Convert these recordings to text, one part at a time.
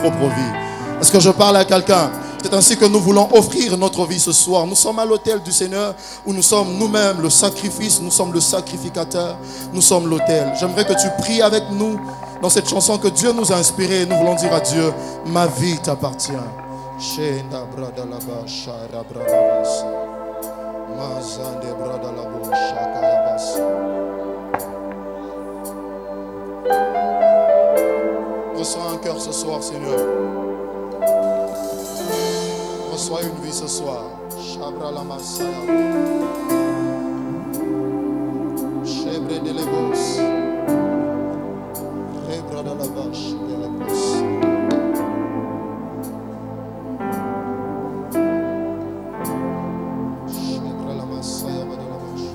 propre vie. Est-ce que je parle à quelqu'un? C'est ainsi que nous voulons offrir notre vie ce soir. Nous sommes à l'autel du Seigneur où nous sommes nous-mêmes le sacrifice, nous sommes le sacrificateur, nous sommes l'autel. J'aimerais que tu pries avec nous dans cette chanson que Dieu nous a inspirée. Nous voulons dire à Dieu, ma vie t'appartient. Reçois un cœur ce soir, Seigneur. Reçois une vie ce soir. Chabra la Masaya. Chebre de Lebos. Rebra de la vache de Lebos. Chebra la Masaya de la vache.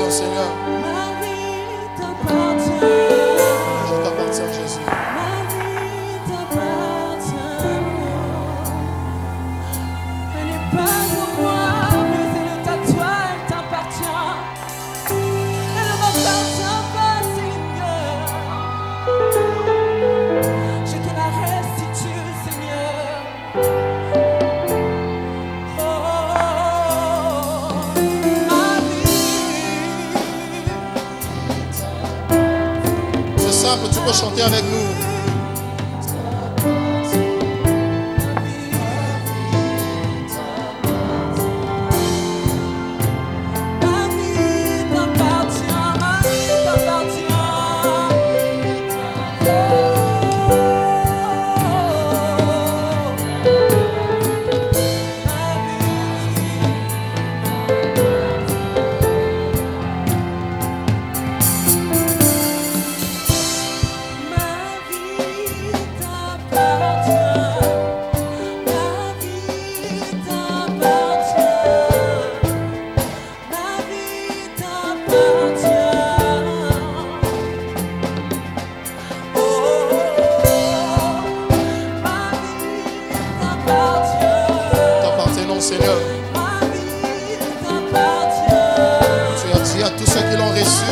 Seigneur, je t'appartiens, Jésus. Ma vie t'appartient. Elle n'est pas pour moi, mais elle est à toi, elle t'appartient. Elle ne m'appartient pas, Seigneur. Je te la restitue, Seigneur. Tu peux chanter avec nous. Seigneur, tu as dit à tous ceux qui l'ont reçu,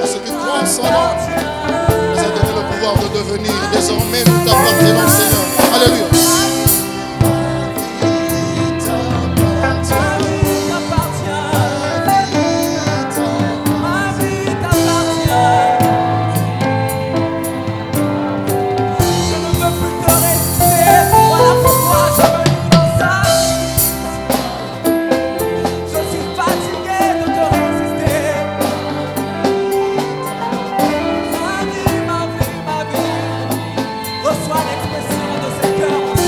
à ceux qui croient en son nom, vous avez donné le pouvoir de devenir. Désormais, nous t'appartenons, Seigneur. Alléluia. Reçois l'expression de ce cœur.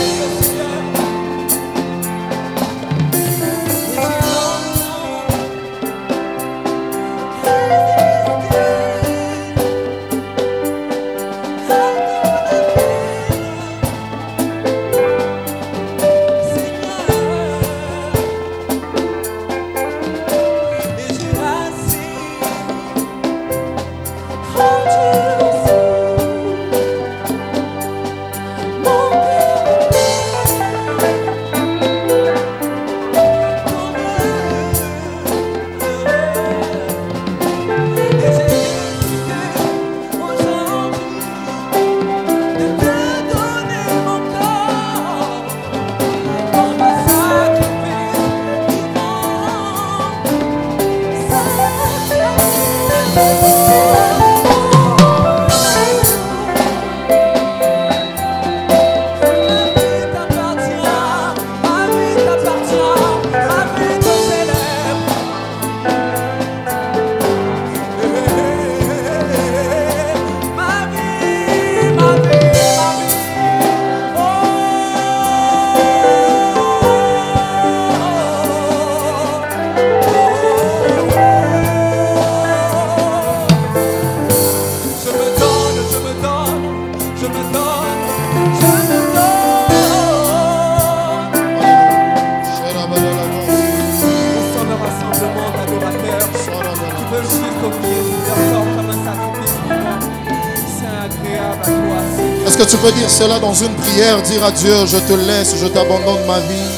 comme qui est ton corps comme un sacrifice vivant. C'est agréable à toi, Seigneur. Est-ce que tu peux dire cela dans une prière? Dire à Dieu, je te laisse, je t'abandonne ma vie.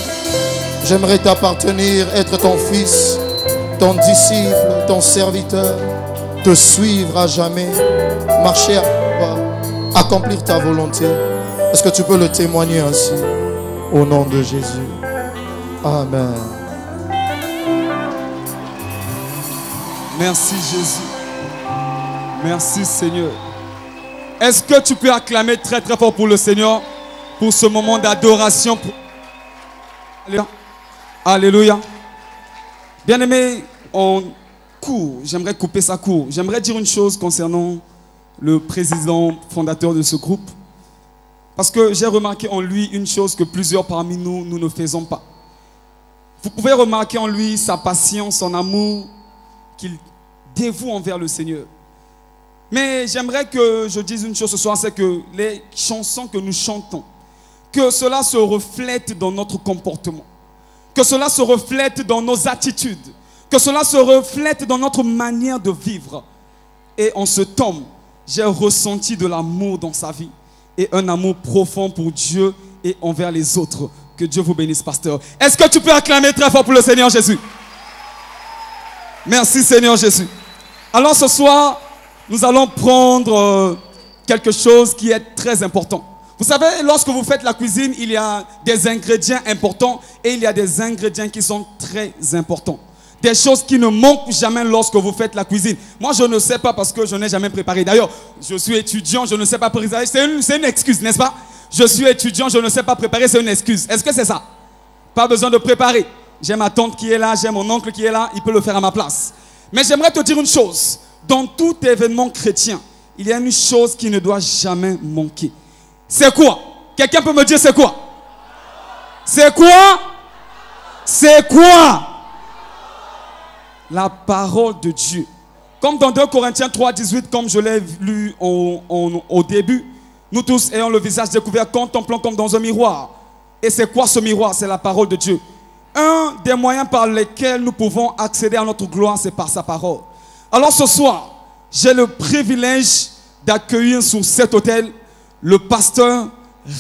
J'aimerais t'appartenir, être ton fils, ton disciple, ton serviteur, te suivre à jamais, marcher à toi, accomplir ta volonté. Est-ce que tu peux le témoigner ainsi? Au nom de Jésus. Amen. Merci Jésus. Merci Seigneur. Est-ce que tu peux acclamer très très fort pour le Seigneur, pour ce moment d'adoration? Alléluia. Bien-aimé, on court. J'aimerais couper ça court. J'aimerais dire une chose concernant le président fondateur de ce groupe. Parce que j'ai remarqué en lui une chose que plusieurs parmi nous, nous ne faisons pas. Vous pouvez remarquer en lui sa patience, son amour qu'il dévoue envers le Seigneur. Mais j'aimerais que je dise une chose ce soir, c'est que les chansons que nous chantons, que cela se reflète dans notre comportement, que cela se reflète dans nos attitudes, que cela se reflète dans notre manière de vivre. Et en ce temps, j'ai ressenti de l'amour dans sa vie et un amour profond pour Dieu et envers les autres. Que Dieu vous bénisse, pasteur. Est-ce que tu peux acclamer très fort pour le Seigneur Jésus? Merci Seigneur Jésus. Alors ce soir, nous allons prendre quelque chose qui est très important. Vous savez, lorsque vous faites la cuisine, il y a des ingrédients importants et il y a des ingrédients qui sont très importants. Des choses qui ne manquent jamais lorsque vous faites la cuisine. Moi, je ne sais pas parce que je n'ai jamais préparé. D'ailleurs, je suis étudiant, je ne sais pas préparer. C'est une excuse, n'est-ce pas? Je suis étudiant, je ne sais pas préparer, c'est une excuse. Est-ce que c'est ça? Pas besoin de préparer. J'ai ma tante qui est là, j'ai mon oncle qui est là, il peut le faire à ma place. Mais j'aimerais te dire une chose. Dans tout événement chrétien, il y a une chose qui ne doit jamais manquer. C'est quoi? Quelqu'un peut me dire c'est quoi? C'est quoi? C'est quoi? La parole de Dieu. Comme dans 2 Corinthiens 3, 18, comme je l'ai lu au début, nous tous ayons le visage découvert, contemplant comme dans un miroir. Et c'est quoi ce miroir? C'est la parole de Dieu. Un des moyens par lesquels nous pouvons accéder à notre gloire, c'est par sa parole. Alors ce soir, j'ai le privilège d'accueillir sur cet autel le pasteur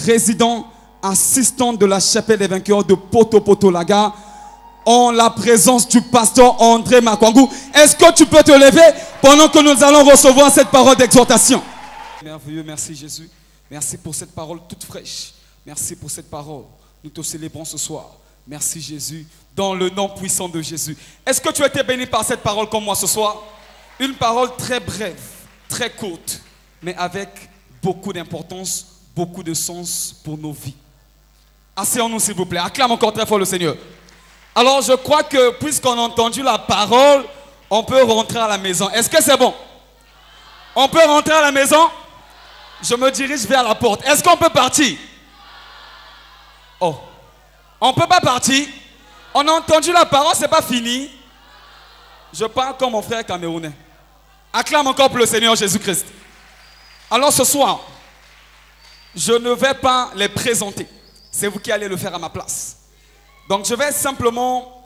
résident, assistant de la chapelle des vainqueurs de Poto-Poto-Laga, en la présence du pasteur André Makwangou. Est-ce que tu peux te lever pendant que nous allons recevoir cette parole d'exhortation? Merveilleux, merci Jésus. Merci pour cette parole toute fraîche. Merci pour cette parole. Nous te célébrons ce soir. Merci Jésus, dans le nom puissant de Jésus. Est-ce que tu as été béni par cette parole comme moi ce soir? Une parole très brève, très courte, mais avec beaucoup d'importance, beaucoup de sens pour nos vies. Asseyons-nous s'il vous plaît. Acclame encore très fort le Seigneur. Alors je crois que puisqu'on a entendu la parole, on peut rentrer à la maison. Est-ce que c'est bon? On peut rentrer à la maison? Je me dirige vers la porte. Est-ce qu'on peut partir? Oh. On ne peut pas partir. On a entendu la parole, c'est pas fini. Je parle comme mon frère camerounais. Acclame encore pour le Seigneur Jésus-Christ. Alors ce soir, je ne vais pas les présenter. C'est vous qui allez le faire à ma place. Donc je vais simplement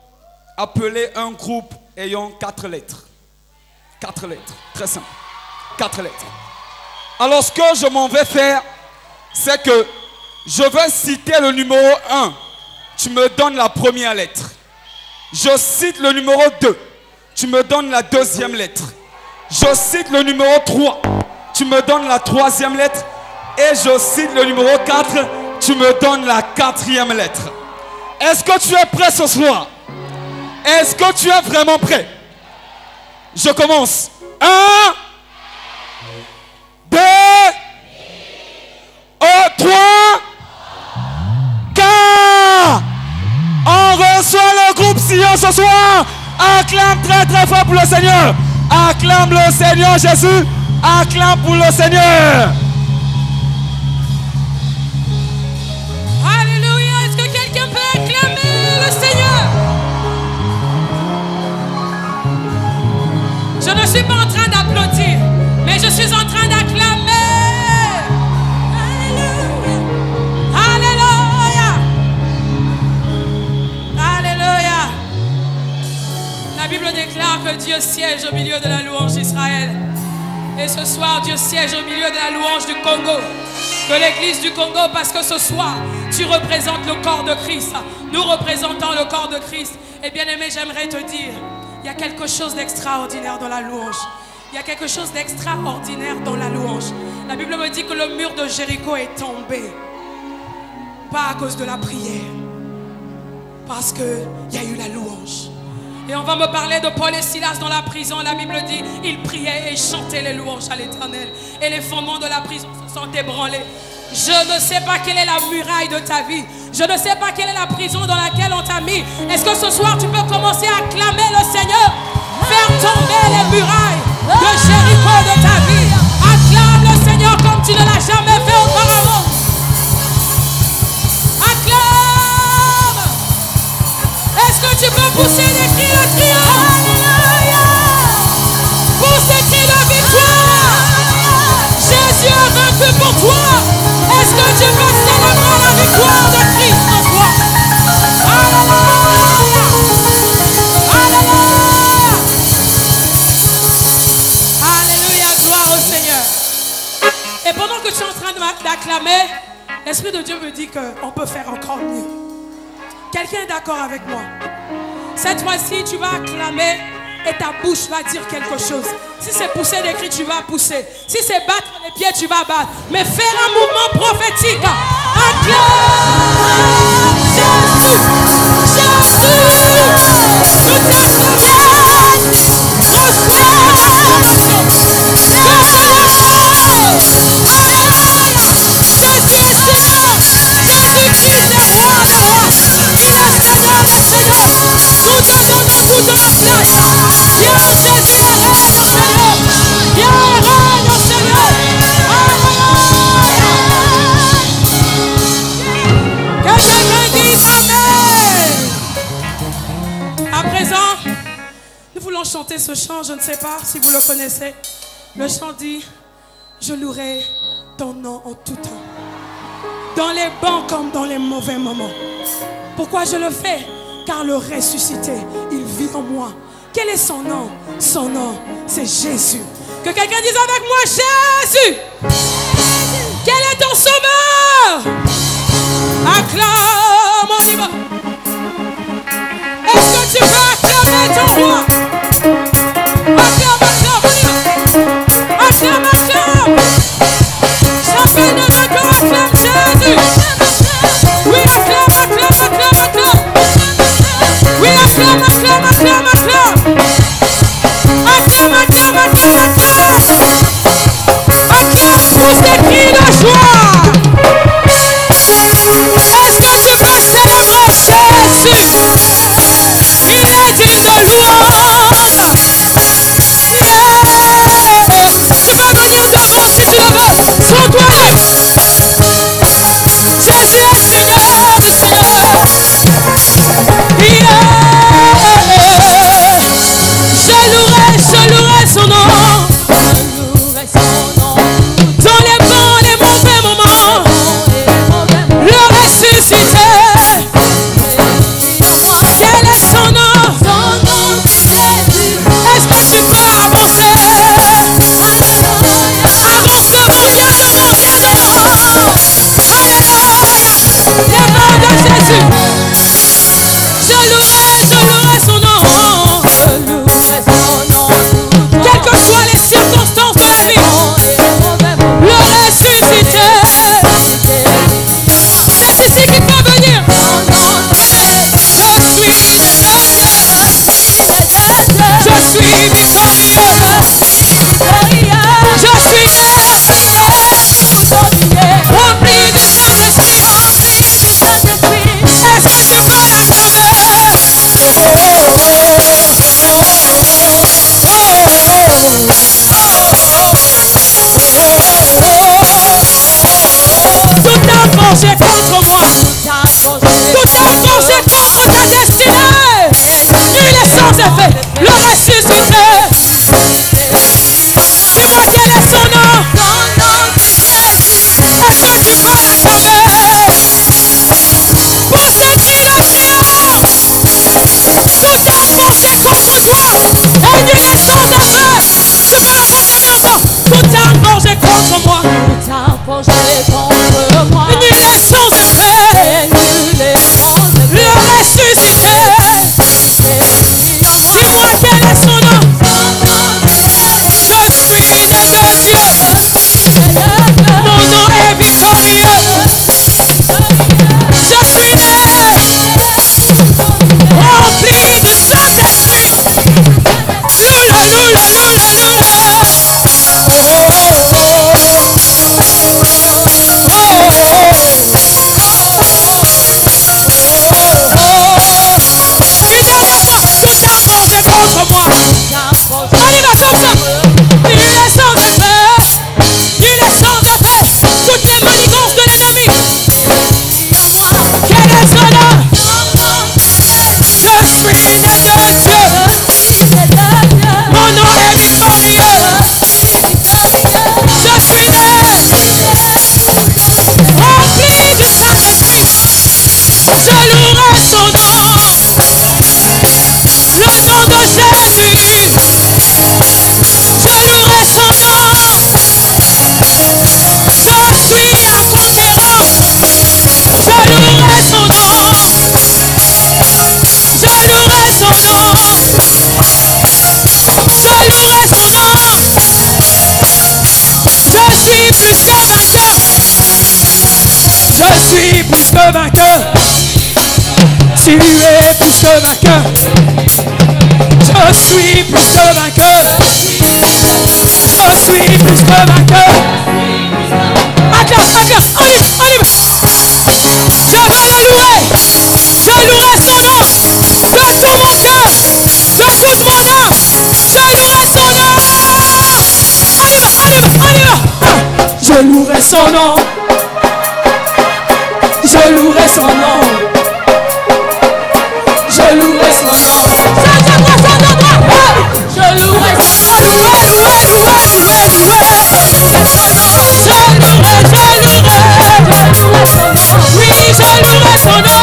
appeler un groupe ayant 4 lettres. 4 lettres, très simple. 4 lettres. Alors ce que je m'en vais faire, c'est que je vais citer le numéro 1. Tu me donnes la première lettre. Je cite le numéro 2. Tu me donnes la deuxième lettre. Je cite le numéro 3. Tu me donnes la troisième lettre. Et je cite le numéro 4. Tu me donnes la quatrième lettre. Est-ce que tu es prêt ce soir? Est-ce que tu es vraiment prêt? Je commence. 1, 2, 3, 4. On reçoit le groupe Sion ce soir. Acclame très très fort pour le Seigneur. Acclame le Seigneur Jésus. Acclame pour le Seigneur. Alléluia. Est-ce que quelqu'un peut acclamer le Seigneur? Je ne suis pas en train d'applaudir, mais je suis en train d'acclamer. Alléluia. Alléluia. Alléluia. La Bible déclare que Dieu siège au milieu de la louange d'Israël. Et ce soir, Dieu siège au milieu de la louange du Congo, de l'église du Congo, parce que ce soir, tu représentes le corps de Christ. Nous représentons le corps de Christ. Et bien aimé, j'aimerais te dire, il y a quelque chose d'extraordinaire dans la louange. Il y a quelque chose d'extraordinaire dans la louange. La Bible me dit que le mur de Jéricho est tombé. Pas à cause de la prière, parce qu'il y a eu la louange. Et on va me parler de Paul et Silas dans la prison. La Bible dit, ils priaient et chantaient les louanges à l'Éternel. Et les fondements de la prison se sont ébranlés. Je ne sais pas quelle est la muraille de ta vie. Je ne sais pas quelle est la prison dans laquelle on t'a mis. Est-ce que ce soir tu peux commencer à acclamer le Seigneur? Faire tomber les murailles de Jéricho de ta vie. Acclame le Seigneur comme tu ne l'as jamais fait auparavant. Acclame. Est-ce que tu peux pousser des cris de triomphe? Pousse des cris de victoire. Jésus a vaincu pour toi. Est-ce que tu peux célébrer la victoire de Christ en toi? Alléluia. Alléluia. Alléluia, gloire au Seigneur. Et pendant que tu es en train d'acclamer, l'Esprit de Dieu me dit qu'on peut faire encore mieux. Quelqu'un est d'accord avec moi? Cette fois-ci, tu vas acclamer et ta bouche va dire quelque chose. Si c'est pousser des cris, tu vas pousser. Si c'est battre les pieds, tu vas battre. Mais faire un mouvement prophétique. Acclame Jésus. Jésus. Nous t'acclamons. Reçois l'acclamation. Jésus est Seigneur. Jésus-Christ est roi des rois. Il est Seigneur des seigneurs. Nous te donnons toute la place. Viens Jésus et règne au Seigneur. Viens et règne au Seigneur. Alléluia. Que quelqu'un dise Amen. À présent, nous voulons chanter ce chant. Je ne sais pas si vous le connaissez. Le chant dit, je louerai ton nom en tout temps. Dans les bons comme dans les mauvais moments. Pourquoi je le fais? Car le ressuscité, il vit en moi. Quel est son nom? Son nom, c'est Jésus. Que quelqu'un dise avec moi, Jésus. Quel est ton sauveur? Acclame, on y va. Est-ce que tu veux acclamer ton roi? Acclame, acclame, on y va. Acclame, acclame. J'appelle le vainqueur, acclame Jésus. Oui, acclame, acclame, acclame, acclame. Oui, acclame, acclame, acclame, acclame. Acclame, acclame, acclame, acclame. Acclame tous ces cris de joie. Est-ce que tu peux célébrer Jésus? Il est digne de louange. Yeah. Tu peux venir devant si tu le veux. Sans toi. Jésus est Seigneur du Seigneur. Yeah. Je louerai son nom. Dans les bons, les mauvais moments. Le ressuscité. Quel est son nom? Est-ce que tu peux avancer? Avance devant, viens devant, viens devant. Alléluia. Les mains de Jésus. Je louerai son nom. Je louerai son nom. que vainqueur. Tu es plus que vainqueur. Je suis plus que vainqueur. Je suis plus que vainqueur. Acclame, acclame, on y va. Je veux le louer. Je louerai son nom de tout mon cœur, de toute mon âme. Je louerai son nom. On y va. Je louerai son nom. Je louerai son nom. Je louerai son nom. Je louerai son nom. Oui, je louerai son nom.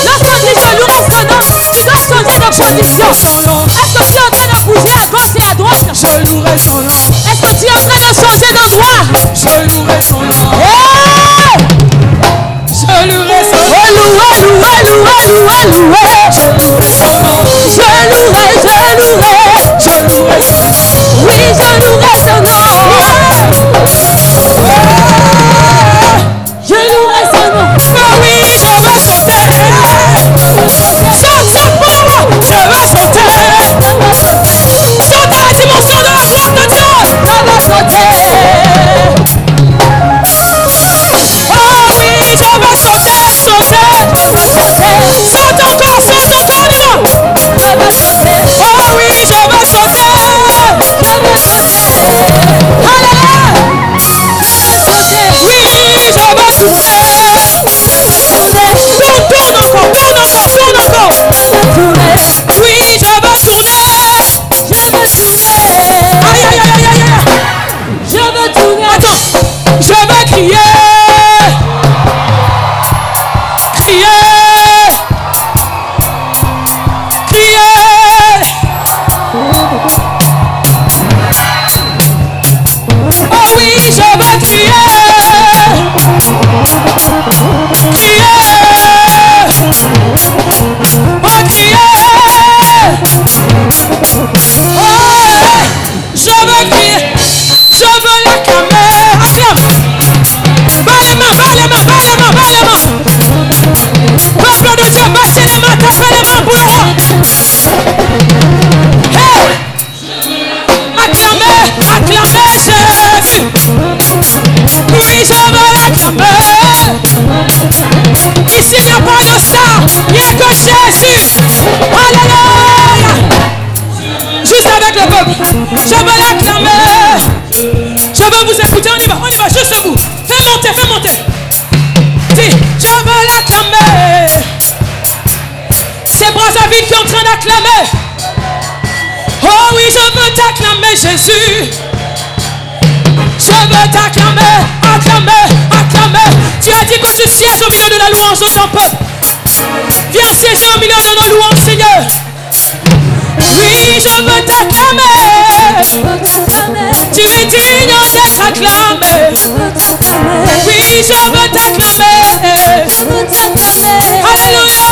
Lorsqu'on dit je louerai son nom, tu dois changer de position. Est-ce que tu es en train de bouger à gauche et à droite? Je louerai son nom. Est-ce que tu es en train de changer d'endroit? Je louerai son nom. Je louerai son nom. Louer. Je louerai son nom. Je louerai son nom. Oui, je louerai son nom. Je louerai son nom. Oh oui, je vais sauter. Saute pour moi. Je vais sauter. Saute dans la dimension de la gloire de Dieu. Je vais sauter. Oh oui, je vais sauter. Saute encore, dis-moi. Je vais sauter. Oh oui, je vais sauter. Alléluia. Oui, je vais sauter. Tourne encore. Oui, je vais tourner. Aïe. Je vais tourner. Attends, je vais crier. Oh oui, je vais crier. Je veux crier. Je veux l'acclamer. Acclame. Bas les mains. Peuple de Dieu, baissez les mains, tapez les mains pour le roi. Hey! Acclamez Jésus. Oui, je veux l'acclamer. Ici, il n'y a pas de star, il n'y a que Jésus. Alléluia. Juste avec le peuple. Je veux l'acclamer. Je veux vous écouter, on y va, juste vous. Fais monter. Dis, je veux l'acclamer. C'est Brazzaville qui est en train d'acclamer. Oh oui, je veux t'acclamer, Jésus. Je veux t'acclamer, acclamer. Tu as dit que tu sièges au milieu de la louange de ton peuple. Viens siéger au milieu de nos louanges, Seigneur. Oui, je veux t'acclamer. Tu es digne d'être acclamé. Oui, je veux t'acclamer. Alléluia.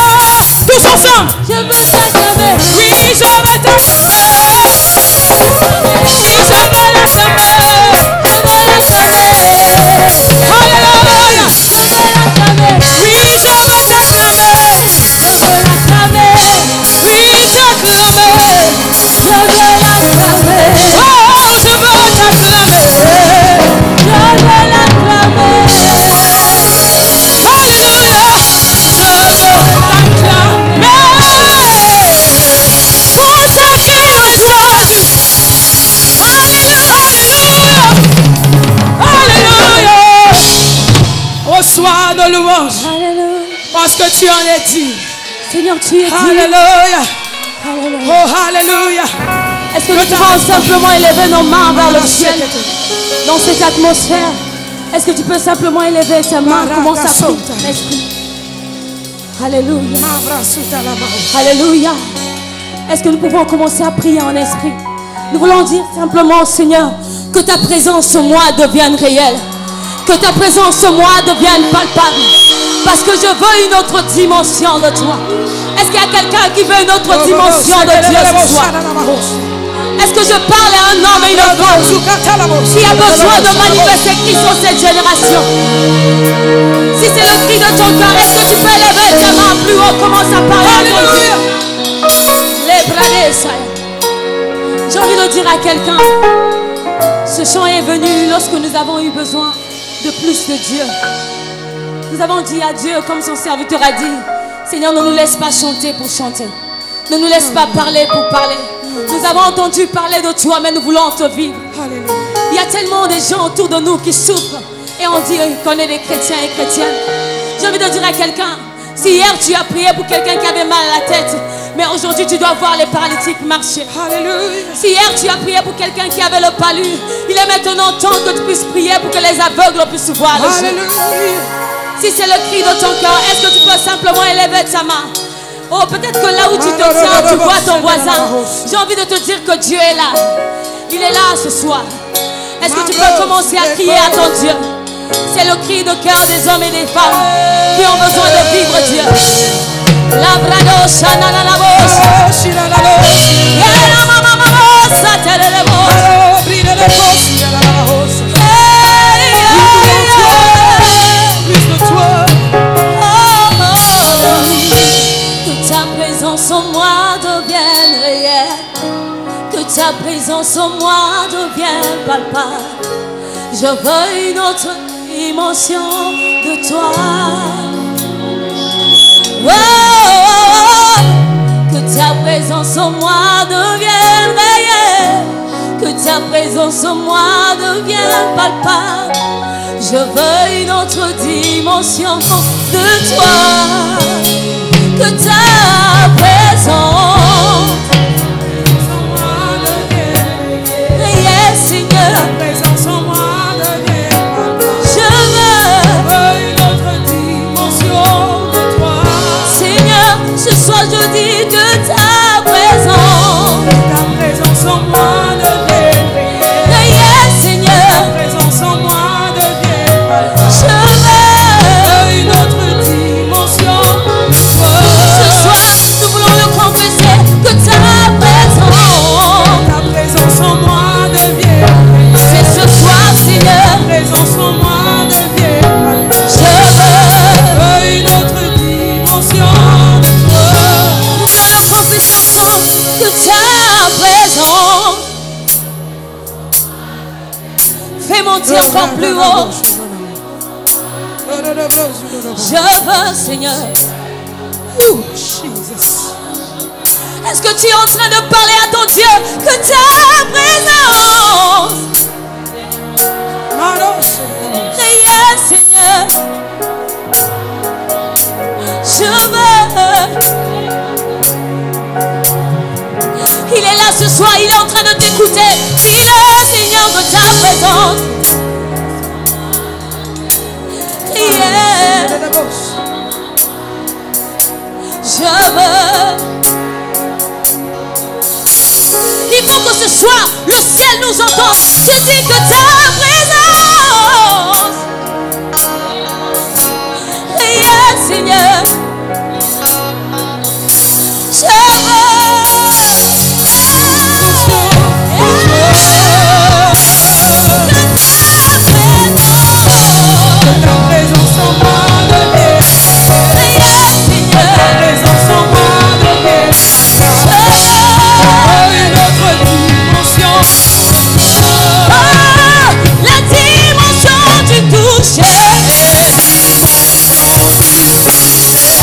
Tous ensemble. Je veux t'acclamer. Oui, je veux t'acclamer. Oui, je veux l'acclamer. Alléluia. Oui, je veux t'acclamer. Oui, t'acclamer. Oh, je veux t'acclamer. Alléluia. Je veux t'acclamer. Consacré à toi. Alléluia. Reçois nos louanges. Parce que tu en es dit. Seigneur, tu es dit. Alléluia. Alléluia. Oh, alléluia. Est-ce que nous pouvons simplement élever nos mains vers le ciel dans cette atmosphère? Est-ce que tu peux simplement élever ta main? Commence à prier ton esprit. Alléluia. Alléluia. Est-ce que nous pouvons commencer à prier en esprit? Nous voulons dire simplement, Seigneur, que ta présence en moi devienne réelle. Que ta présence en moi devienne palpable. Parce que je veux une autre dimension de toi. Est-ce qu'il y a quelqu'un qui veut une autre dimension de Dieu ce soir? Est-ce que je parle à un homme et une femme qui a besoin de manifester Christ dans cette génération? Si c'est le cri de ton cœur, est-ce que tu peux lever ta main plus haut? Commence à parler à ton Dieu. Les bradés, ça. J'ai envie de dire à quelqu'un, ce chant est venu lorsque nous avons eu besoin de plus de Dieu. Nous avons dit à Dieu, comme son serviteur a dit, Seigneur, ne nous laisse pas chanter pour chanter. Ne nous laisse pas parler pour parler. Nous avons entendu parler de toi, mais nous voulons te vivre. Il y a tellement de gens autour de nous qui souffrent. Et on dit qu'on est des chrétiens et chrétiennes. J'ai envie de dire à quelqu'un, si hier tu as prié pour quelqu'un qui avait mal à la tête, mais aujourd'hui tu dois voir les paralytiques marcher. Alléluia. Si hier tu as prié pour quelqu'un qui avait le palu, il est maintenant temps que tu puisses prier pour que les aveugles puissent voir le jour. Si c'est le cri de ton cœur, est-ce que tu peux simplement élever ta main? Oh, peut-être que là où tu te tiens, tu vois ton voisin. J'ai envie de te dire que Dieu est là. Il est là ce soir. Est-ce que tu peux commencer à crier à ton Dieu? C'est le cri de cœur des hommes et des femmes qui ont besoin de vivre Dieu. La brado shana la voce. En moi devienne réelle, que ta présence en moi devienne palpable. Je veux une autre dimension de toi. Oh, que ta présence en moi devienne réelle, que ta présence en moi devienne palpable. Je veux une autre dimension de toi. Que ta présence en moi devienne réelle, Seigneur. Ta présence en moi devienne palpable. Je veux une autre dimension de toi. Seigneur, ce soir je dis que ta présence en moi devienne réelle, Seigneur. Ta présence en moi devienne palpable. Je veux une autre dimension. Ce soir, nous voulons le confesser, que ta présence en moi devient. C'est ce soir, Seigneur, ta présence en moi devient. Je veux une autre dimension de toi. Nous voulons le confesser ensemble, que ta présence fait monter encore plus haut. Je veux, Seigneur. Est-ce que tu es en train de parler à ton Dieu que ta présence réelle, Seigneur? Je veux. Il est là ce soir, il est en train de t'écouter. Dis-le, Seigneur, que ta présence réelle. Je veux. Il faut que ce soir, le ciel nous entende. Je dis que ta présence réelle, Seigneur. Je veux. Ta présence en moi devienne réelle, Seigneur. Ta présence en moi devienne une autre dimension. Oh, la dimension du toucher. La dimension du toucher.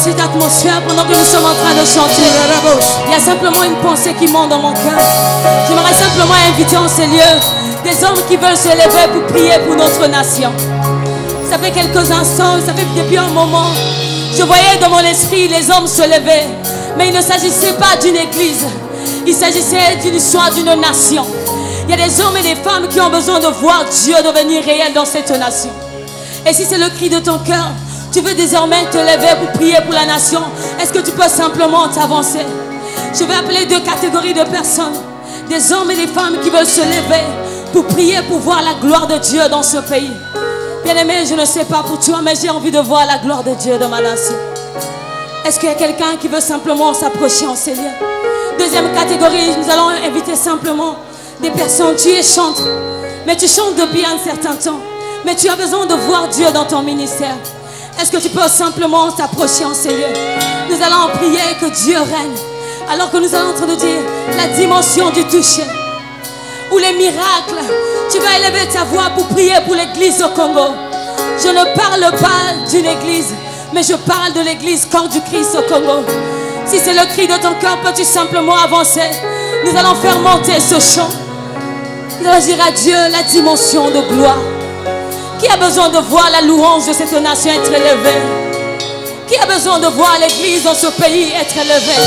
cette atmosphère, pendant que nous sommes en train de chanter, il y a simplement une pensée qui monte dans mon cœur. J'aimerais simplement inviter en ces lieux des hommes qui veulent se lever pour prier pour notre nation. Ça fait quelques instants, ça fait depuis un moment, je voyais dans mon esprit les hommes se lever. Mais il ne s'agissait pas d'une église, il s'agissait d'une histoire d'une nation. Il y a des hommes et des femmes qui ont besoin de voir Dieu devenir réel dans cette nation. Et si c'est le cri de ton cœur, tu veux désormais te lever pour prier pour la nation, est-ce que tu peux simplement t'avancer? Je vais appeler deux catégories de personnes. Des hommes et des femmes qui veulent se lever pour prier, pour voir la gloire de Dieu dans ce pays. Bien-aimé, je ne sais pas pour toi, mais j'ai envie de voir la gloire de Dieu dans ma nation. Est-ce qu'il y a quelqu'un qui veut simplement s'approcher en ces lieux? Deuxième catégorie, nous allons inviter simplement des personnes. Tu es chanteur, mais tu chantes depuis un certain temps. Mais tu as besoin de voir Dieu dans ton ministère. Est-ce que tu peux simplement t'approcher en ces lieux? Nous allons prier que Dieu règne. Alors que nous allons en train de dire la dimension du toucher. Ou les miracles. Tu vas élever ta voix pour prier pour l'église au Congo. Je ne parle pas d'une église, mais je parle de l'église corps du Christ au Congo. Si c'est le cri de ton cœur, peux-tu simplement avancer? Nous allons faire monter ce chant. Nous allons dire à Dieu la dimension de gloire. Qui a besoin de voir la louange de cette nation être élevée? Qui a besoin de voir l'église dans ce pays être élevée?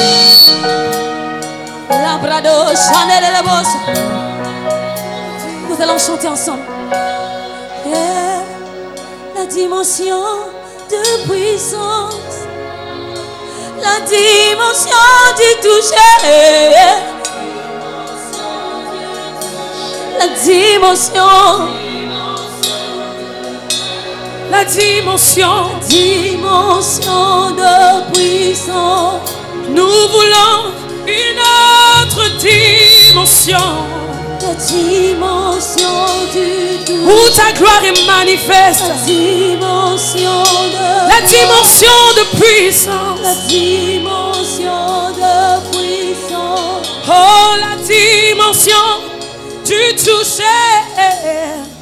Nous allons chanter ensemble. Yeah. La dimension de puissance, la dimension du toucher, la dimension de puissance. Nous voulons une autre dimension. La dimension du toucher. Où ta gloire est manifeste. La dimension de puissance. La dimension de puissance. Oh, la dimension du toucher.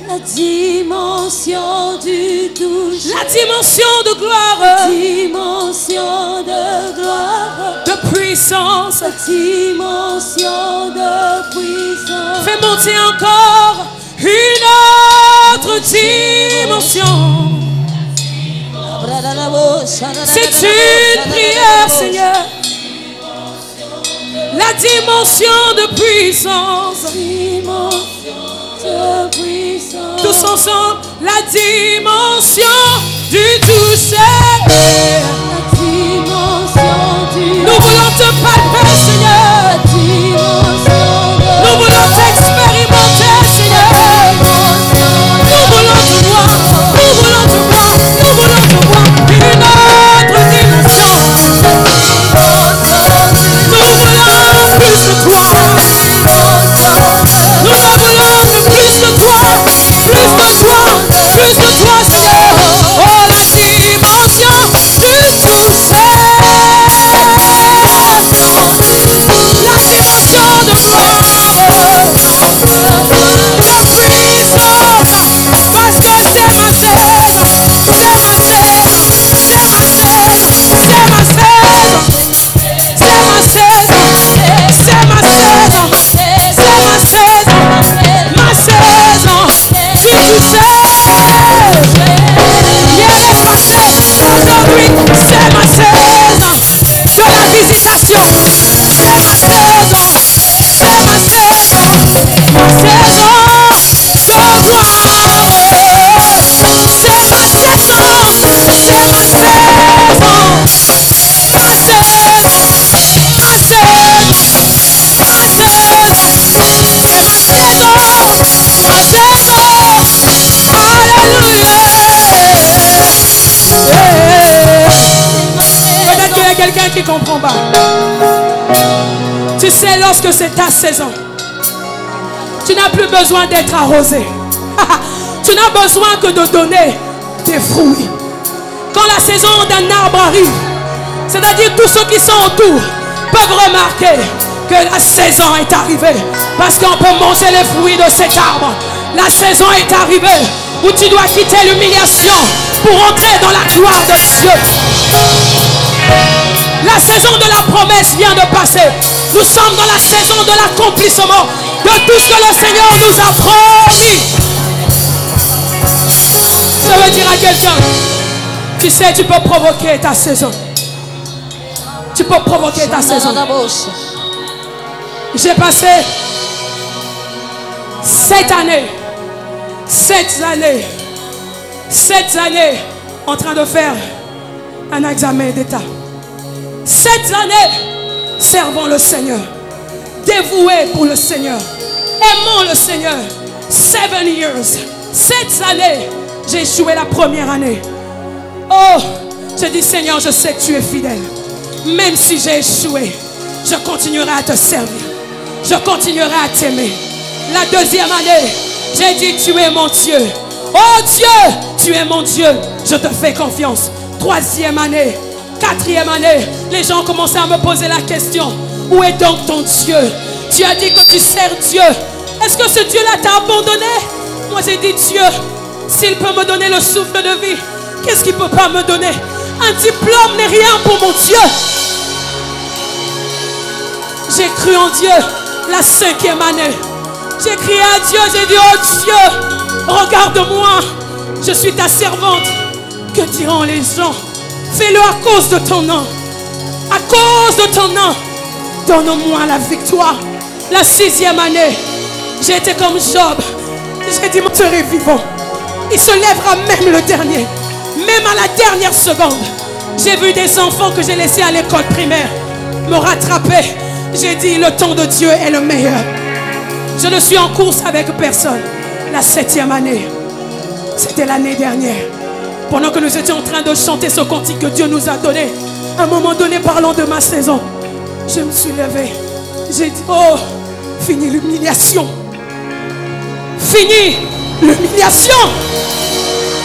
La dimension du toucher. La dimension de gloire. La dimension de gloire. De puissance. La dimension de puissance. Fais monter encore une autre dimension. C'est une prière, Seigneur. La dimension de puissance. Tous ensemble, la dimension du toucher. Nous voulons te palper, Seigneur. Nous voulons t'expérimenter, Seigneur. Nous voulons te voir, nous voulons te voir, nous voulons te voir. Une autre dimension. Nous voulons plus de toi. Nous en voulons plus de toi, plus de toi, Seigneur. Oh, la dimension du toucher. La dimension de gloire. De puissance. Parce que c'est ma saison. C'est ma saison. C'est ma saison. C'est ma saison. C'est ma saison. C'est ma saison. C'est ma saison. Ma saison. Du toucher. Hier est passé. Aujourd'hui, c'est ma saison. De la visitation. C'est ma saison. C'est ma saison. Ma saison de gloire. C'est ma saison. C'est ma saison. Ma saison. Ma saison. Ma saison. C'est ma saison. Ma saison. Alléluia. Peut-être qu'il y a quelqu'un qui ne comprend pas. Tu sais, lorsque c'est ta saison, tu n'as plus besoin d'être arrosé. Tu n'as besoin que de donner tes fruits. Quand la saison d'un arbre arrive, c'est-à-dire tous ceux qui sont autour peuvent remarquer que la saison est arrivée. Parce qu'on peut manger les fruits de cet arbre. La saison est arrivée où tu dois quitter l'humiliation pour entrer dans la gloire de Dieu. La saison de la promesse vient de passer. Nous sommes dans la saison de l'accomplissement de tout ce que le Seigneur nous a promis. Je veux dire à quelqu'un, tu sais, tu peux provoquer ta saison. Tu peux provoquer ta saison. J'ai passé 7 années en train de faire un examen d'État. 7 années servant le Seigneur, dévoués pour le Seigneur, aimant le Seigneur. 7 years, 7 années. J'ai échoué la première année. Oh, j'ai dit Seigneur, je sais que tu es fidèle. Même si j'ai échoué, je continuerai à te servir. Je continuerai à t'aimer. La deuxième année, j'ai dit tu es mon Dieu. Oh Dieu, tu es mon Dieu. Je te fais confiance. Troisième année, quatrième année, les gens commençaient à me poser la question. Où est donc ton Dieu? Tu as dit que tu sers Dieu. Est-ce que ce Dieu-là t'a abandonné? Moi j'ai dit Dieu, s'il peut me donner le souffle de vie, qu'est-ce qu'il ne peut pas me donner? Un diplôme n'est rien pour mon Dieu. J'ai cru en Dieu la 5e année. J'ai crié à Dieu, j'ai dit oh Dieu, regarde-moi, je suis ta servante. Que diront les gens? Fais-le à cause de ton nom. À cause de ton nom, donne-moi la victoire. La 6e année, j'ai été comme Job. J'ai dit, mon Dieu est vivant. Il se lèvera même le dernier. Même à la dernière seconde. J'ai vu des enfants que j'ai laissés à l'école primaire me rattraper. J'ai dit, le temps de Dieu est le meilleur. Je ne suis en course avec personne. La 7e année, c'était l'année dernière. Pendant que nous étions en train de chanter ce cantique que Dieu nous a donné, à un moment donné, parlant de ma saison, je me suis levée. J'ai dit, oh, fini l'humiliation. Fini l'humiliation.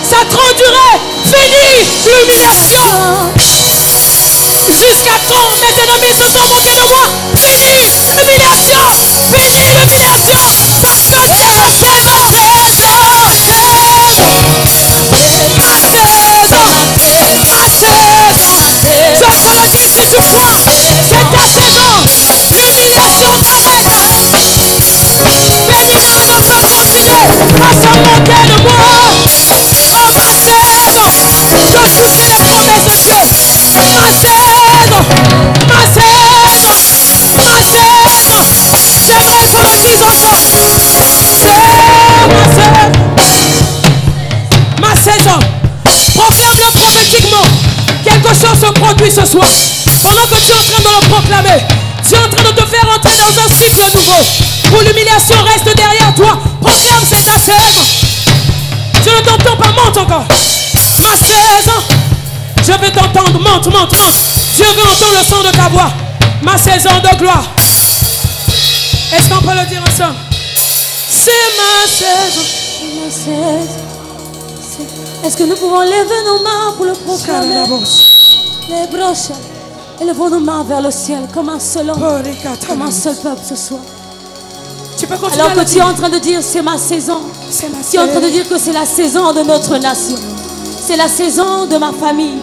Ça a trop duré. Fini l'humiliation. Jusqu'à quand mes ennemis se sont moqués de moi? Fini l'humiliation. Fini l'humiliation. Parce que c'est ma saison. Je te le dis si tu crois, c'est ta saison. L'humiliation t'arrête. Pénina ne peut continuer à se moquer de moi. Oh ma saison, de toucher les promesses de Dieu. Ma saison, ma saison, ma saison. J'aimerais qu'on le dise encore. C'est ma saison. Proclame-le prophétiquement. Quelque chose se produit ce soir. Pendant que tu es en train de le proclamer, tu es en train de te faire entrer dans un cycle nouveau. Où l'humiliation reste derrière toi. Proclame, c'est ta saison. Je ne t'entends pas, monte encore. Ma saison. Je veux t'entendre, monte, monte, monte. Dieu veut entendre le son de ta voix. Ma saison de gloire. Est-ce qu'on peut le dire ensemble? C'est ma saison. C'est ma saison. Est-ce que nous pouvons lever nos mains pour le proclamer? Les broches. Élevons nos mains vers le ciel comme un seul homme, comme un seul peuple ce soir. Tu peux continuer. Alors que tu es en train de dire c'est ma saison. Tu es en train de dire que c'est la saison de notre nation. C'est la saison de ma famille.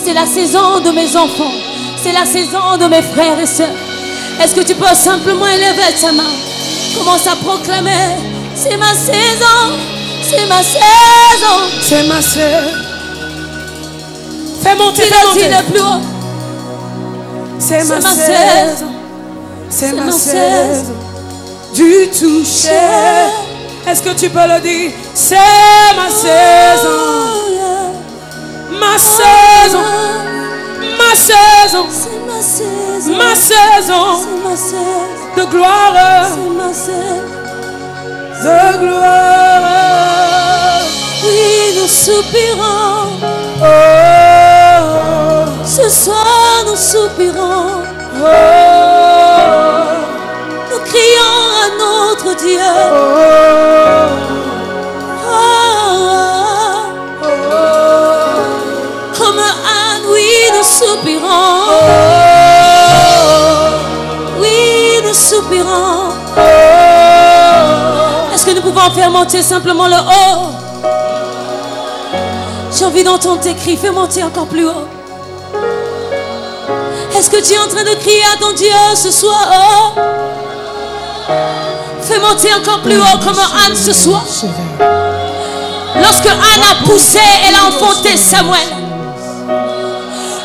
C'est la saison de mes enfants. C'est la saison de mes frères et sœurs. Est-ce que tu peux simplement élever ta main? Commence à proclamer. C'est ma saison. C'est ma saison. C'est ma saison. Fais monter, fais monter le plus haut. C'est ma saison. C'est ma saison. Du toucher. Est-ce que tu peux le dire? C'est ma saison. Ma saison. Ma saison. C'est ma saison. Ma saison. C'est ma saison. De gloire. C'est ma saison. De gloire. Oui, nous soupirons. Oh. Ce soir, nous soupirons. Oh. Nous crions à notre Dieu. Oh. Oh. Oh. Comme Anne, oui, nous soupirons. Oh. Oui, nous soupirons. Oh. Est-ce que nous pouvons faire monter simplement le haut? J'ai envie d'entendre tes cris. Fais monter encore plus haut. Est-ce que tu es en train de crier à ton Dieu ce soir? Fais monter encore plus haut comme Anne ce soir. Lorsque Anne a poussé, elle a enfanté Samuel.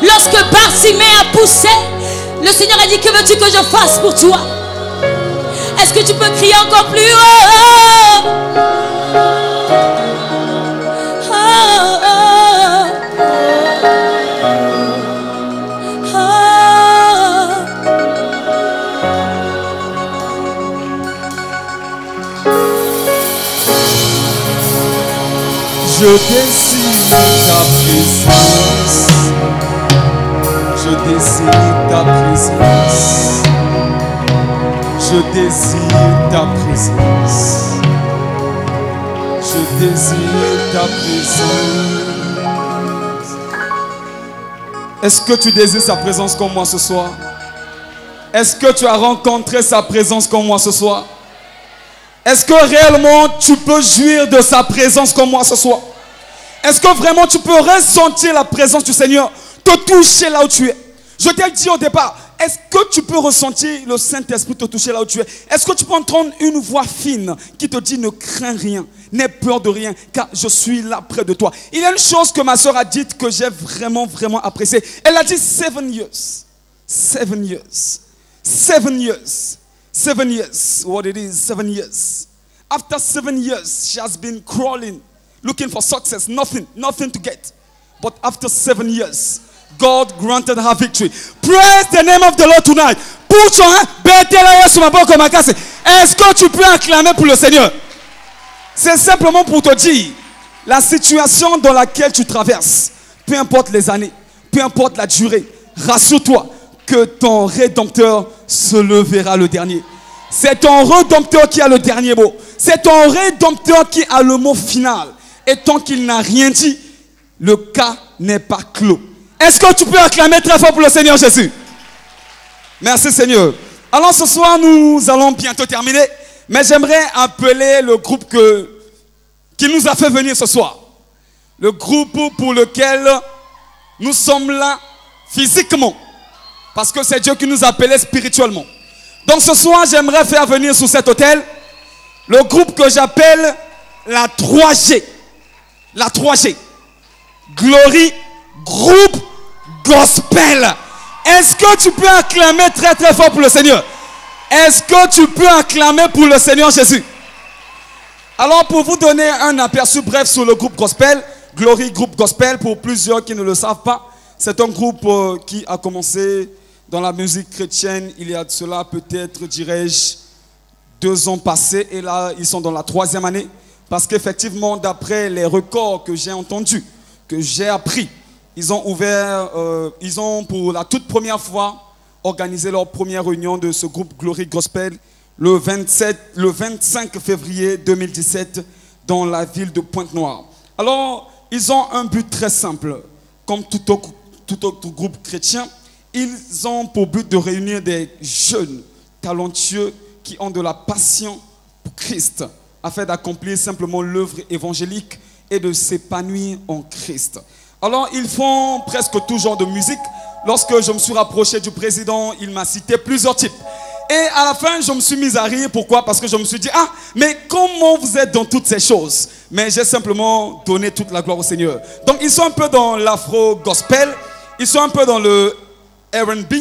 Lorsque Bartimée a poussé, le Seigneur a dit, que veux-tu que je fasse pour toi? Est-ce que tu peux crier encore plus haut? Je désire ta présence. Je désire ta présence. Je désire ta présence. Je désire ta présence. Est-ce que tu désires sa présence comme moi ce soir? Est-ce que tu as rencontré sa présence comme moi ce soir? Est-ce que réellement tu peux jouir de sa présence comme moi ce soir? Est-ce que vraiment tu peux ressentir la présence du Seigneur te toucher là où tu es? Je t'ai dit au départ, est-ce que tu peux ressentir le Saint-Esprit te toucher là où tu es? Est-ce que tu peux entendre une voix fine qui te dit ne crains rien, n'aie peur de rien, car je suis là près de toi? Il y a une chose que ma soeur a dite que j'ai vraiment appréciée. Elle a dit 7 years. 7 years. 7 years. 7 years. What it is, 7 years. After 7 years, she has been crawling, looking for success, nothing to get. But after 7 years, God granted her victory. Praise the name of the Lord tonight. Put your hand. Est-ce que tu peux acclamer pour le Seigneur? C'est simplement pour te dire, la situation dans laquelle tu traverses, peu importe les années, peu importe la durée, rassure-toi que ton Rédempteur se levera le dernier. C'est ton Rédempteur qui a le dernier mot. C'est ton Rédempteur qui a le mot final. Et tant qu'il n'a rien dit, le cas n'est pas clos. Est-ce que tu peux acclamer très fort pour le Seigneur Jésus? Merci Seigneur. Alors ce soir, nous allons bientôt terminer. Mais j'aimerais appeler le groupe qui nous a fait venir ce soir. Le groupe pour lequel nous sommes là physiquement. Parce que c'est Dieu qui nous a appelés spirituellement. Donc ce soir, j'aimerais faire venir sur cet autel le groupe que j'appelle la 3G. La 3G. Glory Group Gospel. Est-ce que tu peux acclamer très fort pour le Seigneur? Est-ce que tu peux acclamer pour le Seigneur Jésus? Alors pour vous donner un aperçu bref sur le groupe Gospel, Glory Group Gospel, pour plusieurs qui ne le savent pas, c'est un groupe qui a commencé dans la musique chrétienne il y a de cela peut-être, dirais-je, 2 ans passés. Et là, ils sont dans la 3e année. Parce qu'effectivement, d'après les records que j'ai entendus, que j'ai appris, ils ont pour la toute première fois organisé leur première réunion de ce groupe Glory Gospel le 25 février 2017 dans la ville de Pointe-Noire. Alors, ils ont un but très simple. Comme tout autre groupe chrétien, ils ont pour but de réunir des jeunes talentueux qui ont de la passion pour Christ, afin d'accomplir simplement l'œuvre évangélique et de s'épanouir en Christ. Alors, ils font presque tout genre de musique. Lorsque je me suis rapproché du président, il m'a cité plusieurs types. Et à la fin, je me suis mis à rire. Pourquoi? Parce que je me suis dit, ah, mais comment vous êtes dans toutes ces choses? Mais j'ai simplement donné toute la gloire au Seigneur. Donc, ils sont un peu dans l'afro-gospel. Ils sont un peu dans le R&B.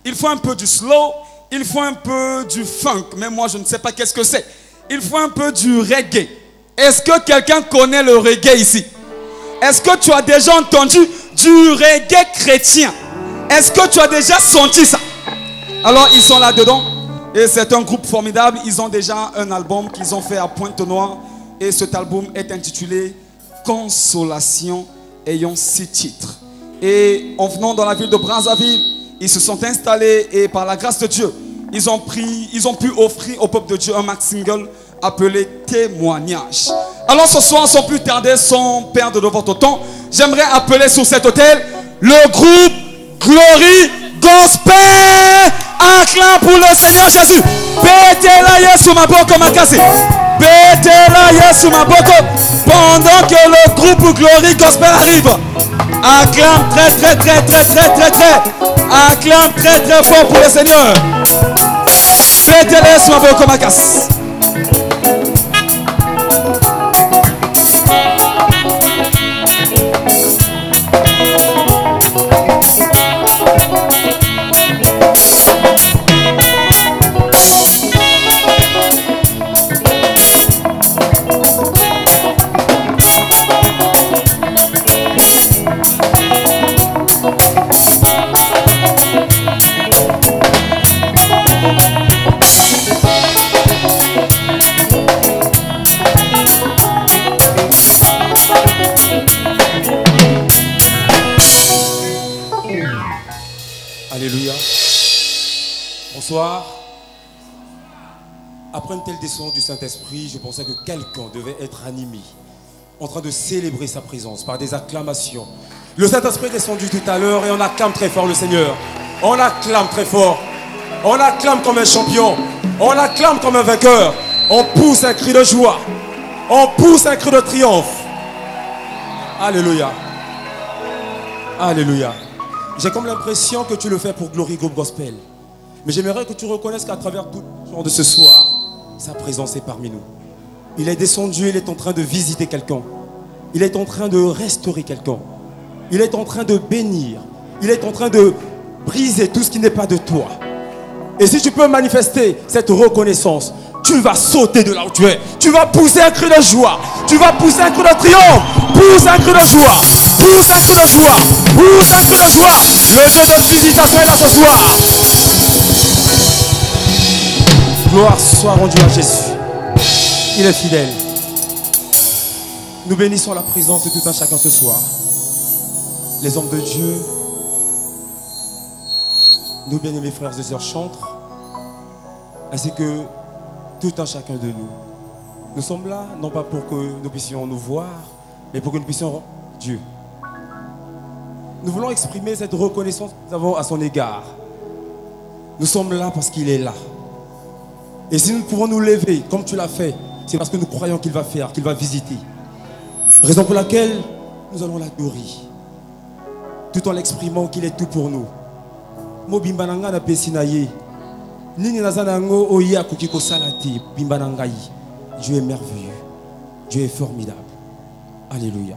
Ils font un peu du slow. Ils font un peu du funk. Mais moi, je ne sais pas qu'est-ce que c'est. Ils font un peu du reggae. Est-ce que quelqu'un connaît le reggae ici? Est-ce que tu as déjà entendu du reggae chrétien? Est-ce que tu as déjà senti ça? Alors, ils sont là-dedans. Et c'est un groupe formidable. Ils ont déjà un album qu'ils ont fait à Pointe-Noire. Et cet album est intitulé Consolation, ayant 6 titres. Et en venant dans la ville de Brazzaville, ils se sont installés et par la grâce de Dieu, ils ont pu offrir au peuple de Dieu un max single appelé Témoignage. Alors ce soir, sans plus tarder, sans perdre de votre temps, j'aimerais appeler sur cet autel le groupe Glory Gospel. Acclame pour le Seigneur Jésus. Pétez-la Yesu maboko makasi. Pétez-la Yesu maboko. Pendant que le groupe Glory Gospel arrive. Acclame très très très très très très très. Acclame très très fort pour le Seigneur. Faites-les sur vos comakas. Alléluia. Bonsoir. Après une telle descente du Saint-Esprit, je pensais que quelqu'un devait être animé, en train de célébrer sa présence par des acclamations. Le Saint-Esprit est descendu tout à l'heure et on acclame très fort le Seigneur. On acclame très fort. On acclame comme un champion. On acclame comme un vainqueur. On pousse un cri de joie. On pousse un cri de triomphe. Alléluia. Alléluia. J'ai comme l'impression que tu le fais pour Glory Group Gospel. Mais j'aimerais que tu reconnaisses qu'à travers tout le jour de ce soir, sa présence est parmi nous. Il est descendu, il est en train de visiter quelqu'un. Il est en train de restaurer quelqu'un. Il est en train de bénir. Il est en train de briser tout ce qui n'est pas de toi. Et si tu peux manifester cette reconnaissance, tu vas sauter de là où tu es. Tu vas pousser un cri de joie. Tu vas pousser un cri de triomphe. Pousse un cri de joie. Pousse un cri de joie. Pousse un cri de joie. Le Dieu de visitation est là ce soir. Gloire soit rendue à Jésus. Il est fidèle. Nous bénissons la présence de tout un chacun ce soir. Les hommes de Dieu, nos bien-aimés frères et sœurs chantres, ainsi que tout un chacun de nous. Nous sommes là, non pas pour que nous puissions nous voir, mais pour que nous puissions rendre Dieu. Nous voulons exprimer cette reconnaissance que nous avons à son égard. Nous sommes là parce qu'il est là. Et si nous pouvons nous lever, comme tu l'as fait, c'est parce que nous croyons qu'il va faire, qu'il va visiter. Raison pour laquelle nous allons l'adorer, tout en l'exprimant qu'il est tout pour nous. Dieu est merveilleux. Dieu est formidable. Alléluia.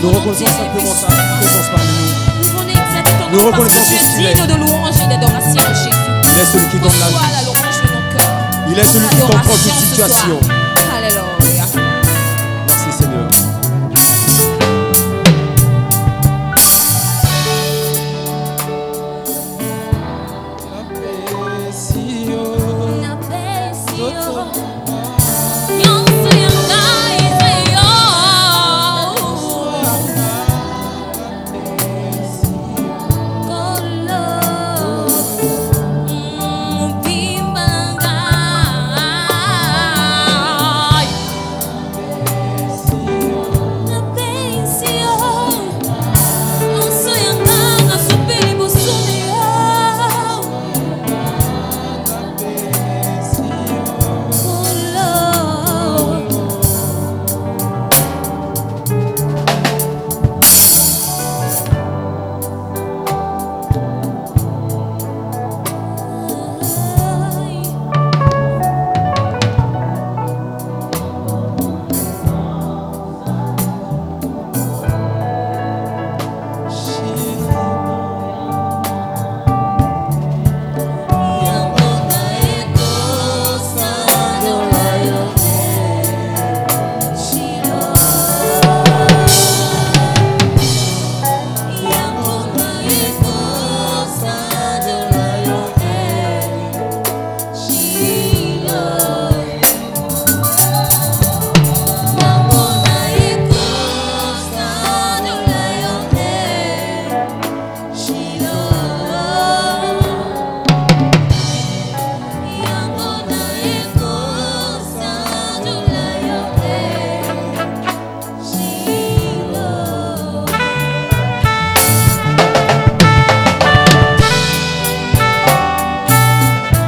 Nous reconnaissons simplement sa présence parmi nous. Nous reconnaissons ce qu'il est. de louange et d'adoration, Jésus. Il est celui qui donne la Reçois la vie. louange de nos cœurs. Il est celui qui Notre comprend toute adoration ce situation. soir. Alléluia. Merci Seigneur.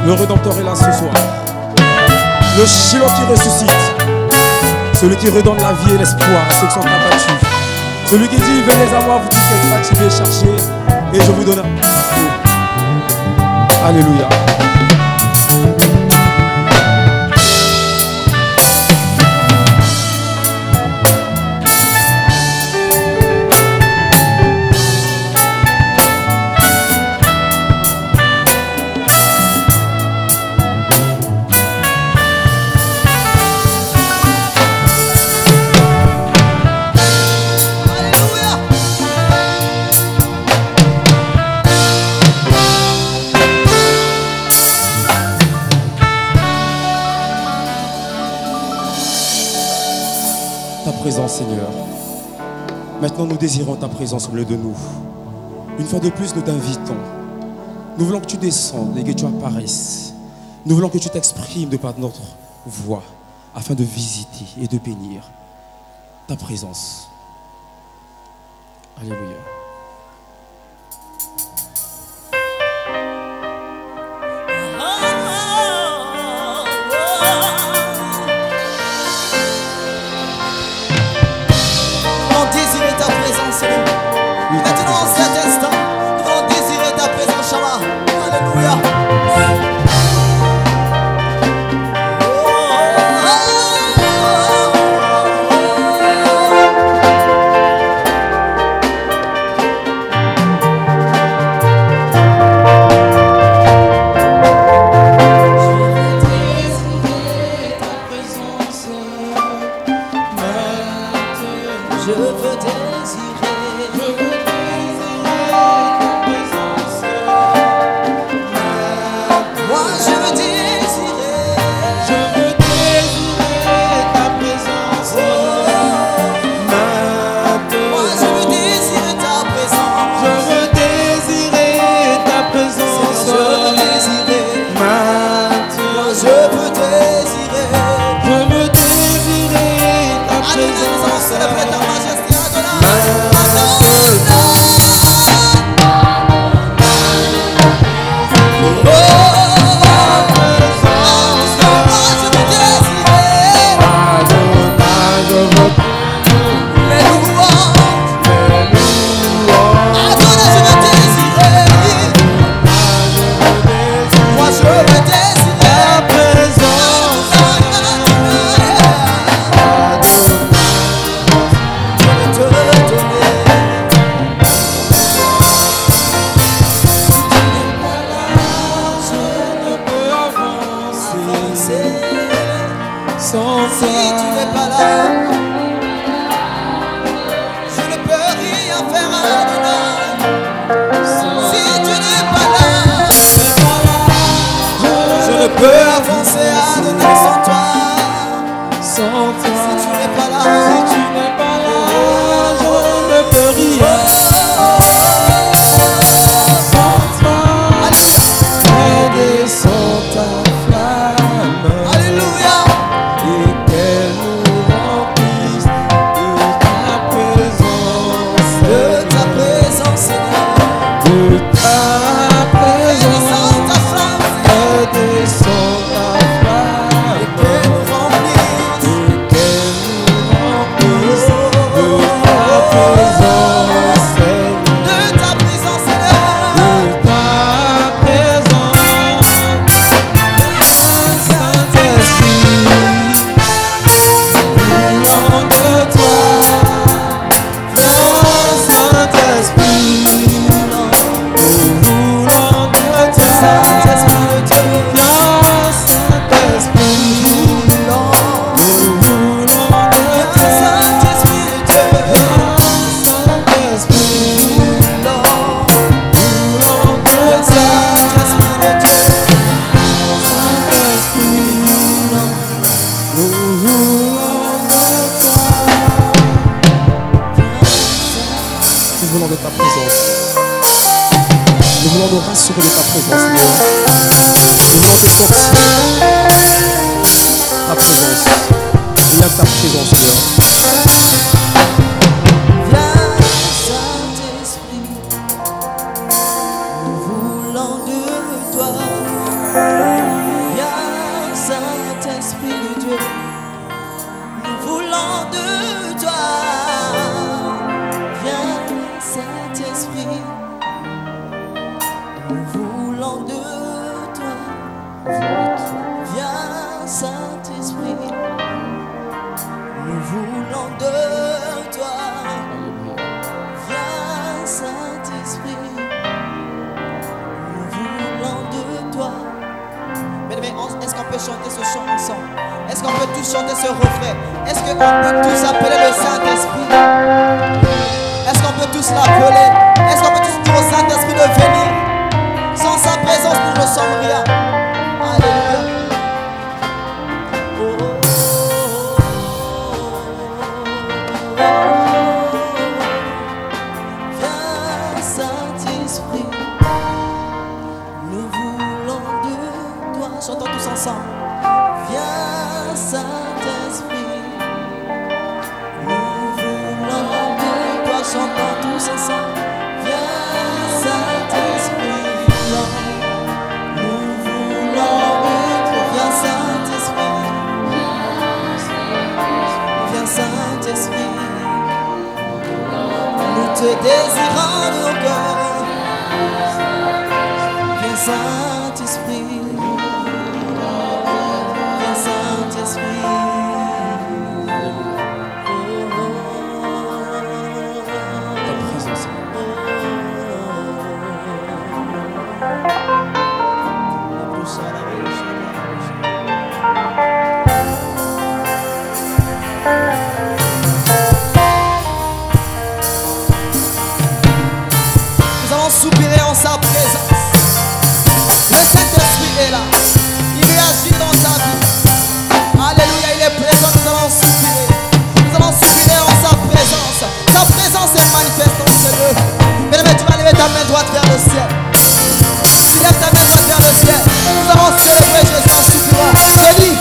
Le Rédempteur est là ce soir. Le Shiloh qui ressuscite. Celui qui redonne la vie et l'espoir à ceux qui sont abattus. Celui qui dit, venez à moi, vous qui êtes fatigués, chargés, et je vous donnerai. Alléluia. Présence, Seigneur. Maintenant, nous désirons ta présence au milieu de nous. Une fois de plus, nous t'invitons. Nous voulons que tu descendes et que tu apparaisses. Nous voulons que tu t'exprimes de par notre voix afin de visiter et de bénir ta présence. Alléluia. Maintenant, cet instant, nous allons désirer ta présence, Shabbat. Alléluia. Je veux avancer à donner sans toi. Sans toi. Si tu n'es pas là, je ne peux rien. Sans toi, descends ta flamme. Alléluia. Et qu'elle nous remplisse de ta présence. De ta présence, Seigneur. De ta présence. Descends ta flamme. Et qu'elle nous remplisse. De ta présence, Seigneur. De ta présence, Seigneur. De ta présence, Saint-Esprit. Voulons de toi, viens Saint-Esprit. Nous voulons de toi, Saint-Esprit de Dieu. Viens Saint-Esprit. Nous voulons de toi, Saint-Esprit de Dieu. Viens Saint-Esprit. Nous voulons de toi, Saint-Esprit de Dieu. Saint-Esprit. Nous voulons de toi. Nous voulons de ta présence. Nous voulons nous rassurer de ta présence, Seigneur. Nous voulons te sortir. Ta présence. Viens ta présence, Seigneur. Viens Saint-Esprit. Nous voulons de toi. Viens, Saint-Esprit, nous voulons de toi. Viens, Saint-Esprit, nous voulons de toi. Mais est-ce qu'on peut chanter ce chant ensemble? Est-ce qu'on peut tous chanter ce refrain? Est-ce qu'on peut tous appeler le Saint-Esprit? Est-ce qu'on peut tous l'appeler? Est-ce qu'on peut tous dire au Saint-Esprit de venir? Sans sa présence, nous ne sommes rien. Alléluia. Viens, Saint-Esprit, nous voulons de toi. Chantons tous ensemble. Viens, Saint-Esprit, nous voulons de toi. Chantons tous ensemble. Viens, Saint-Esprit, nous voulons de toi. Viens, Saint-Esprit, viens, Saint-Esprit, nous te désirons de nos cœurs. Viens, Saint-Esprit. Nous allons soupirer en sa présence. Le Saint-Esprit est là. Il réagit dans ta vie. Alléluia, il est présent. Nous allons soupirer. Nous allons soupirer en sa présence. Sa présence est manifeste dans ce lieu. Bien-aimé, tu vas lever ta main droite vers le ciel. Tu lèves ta main droite vers le ciel. Nous allons célébrer Jésus en soupirant. Je dis.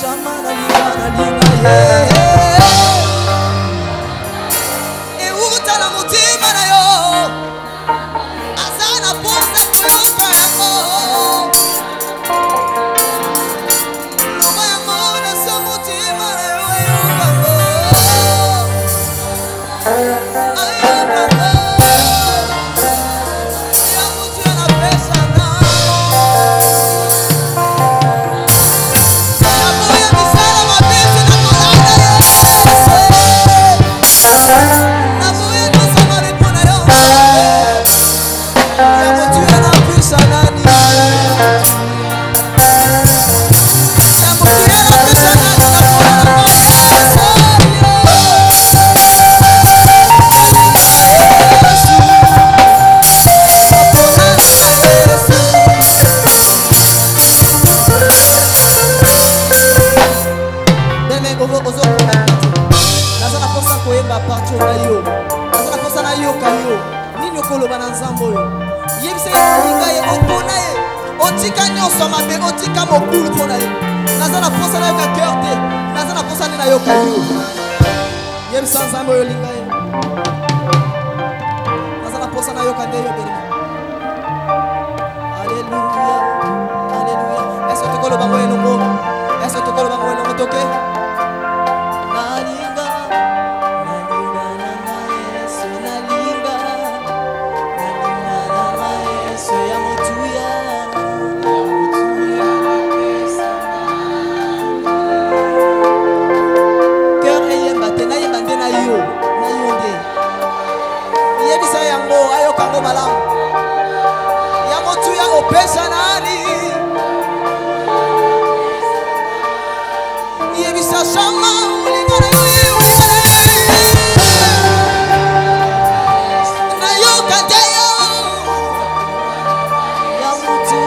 Shama eutala mutima na yo aza na posa koyoka yango loba yango na so mutima na yo ayokango ya mutu ya na pesana naboya misala mabisi na kolanda naboya nyonso mabepo na yo ya mutu ya na pesa nani ya mutu ya na pesa nani na naza na posa koyemba partout na yo naza na posa nayoka yo nini okoloba na nzambe oyo yebisa ye olinga ye opona ye otika nyonso mabe otika mokulu mpona ye naza na posa nayoka cœur te naza na posa nde nayoka yo yebisa nzambe oyo olinga ye naza na posa nayoka nde yo belema alleluya alleluya est-ce que tokoloba ngo elongo est-ce que tokoloba ngo elongo toke malamu ya motu ya opesa nani yebisa shama ulingana na yo kadeyo ya motu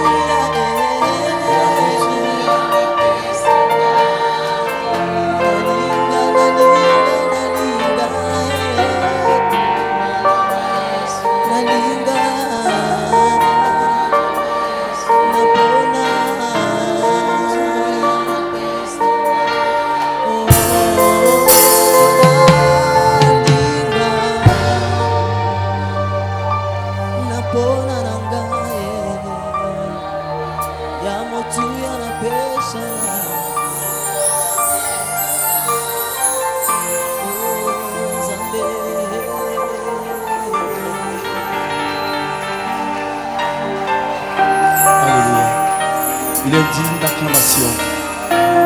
Il est digne d'acclamation.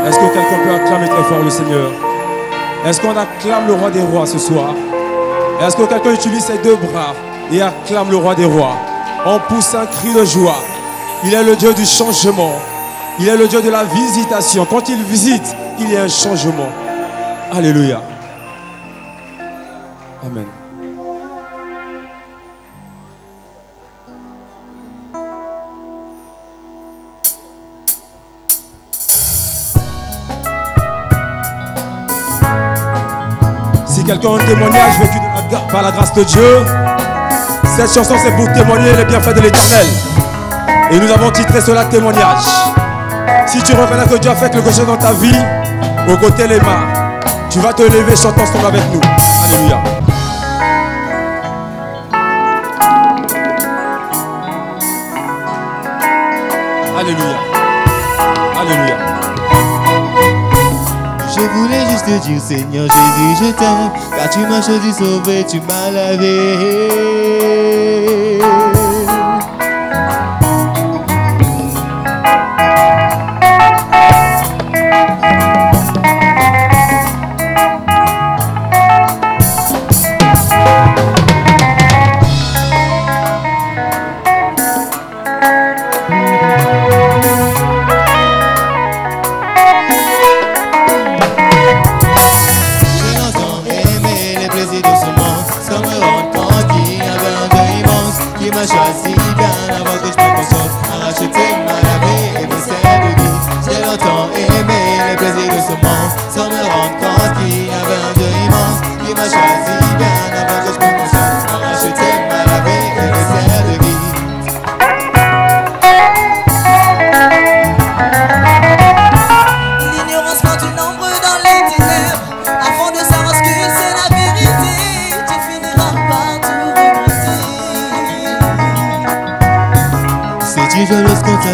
Est-ce que quelqu'un peut acclamer très fort le Seigneur? Est-ce qu'on acclame le roi des rois ce soir? Est-ce que quelqu'un utilise ses deux bras et acclame le roi des rois? On pousse un cri de joie. Il est le Dieu du changement. Il est le Dieu de la visitation. Quand il visite, il y a un changement. Alléluia. Amen. Si quelqu'un a un témoignage vécu par la grâce de Dieu, cette chanson c'est pour témoigner les bienfaits de l'Éternel. Et nous avons titré cela témoignage. Si tu reconnais que Dieu a fait quelque chose dans ta vie, au côté les mains, tu vas te lever chantant ensemble avec nous. Alléluia. Alléluia. Alléluia. Je voulais juste te dire, Seigneur Jésus, je t'aime, car tu m'as choisi, sauvé, tu m'as lavé. Choisi bien avant que je me console à racheter ma vie et me sert de vie. J'ai longtemps aimé les plaisirs de ce monde sans me rendre compte qu'il y avait un Dieu immense qui m'a choisi bien avant que je me console à racheter ma vie et me sert de vie. L'ignorance prend du nombre dans les ténèbres.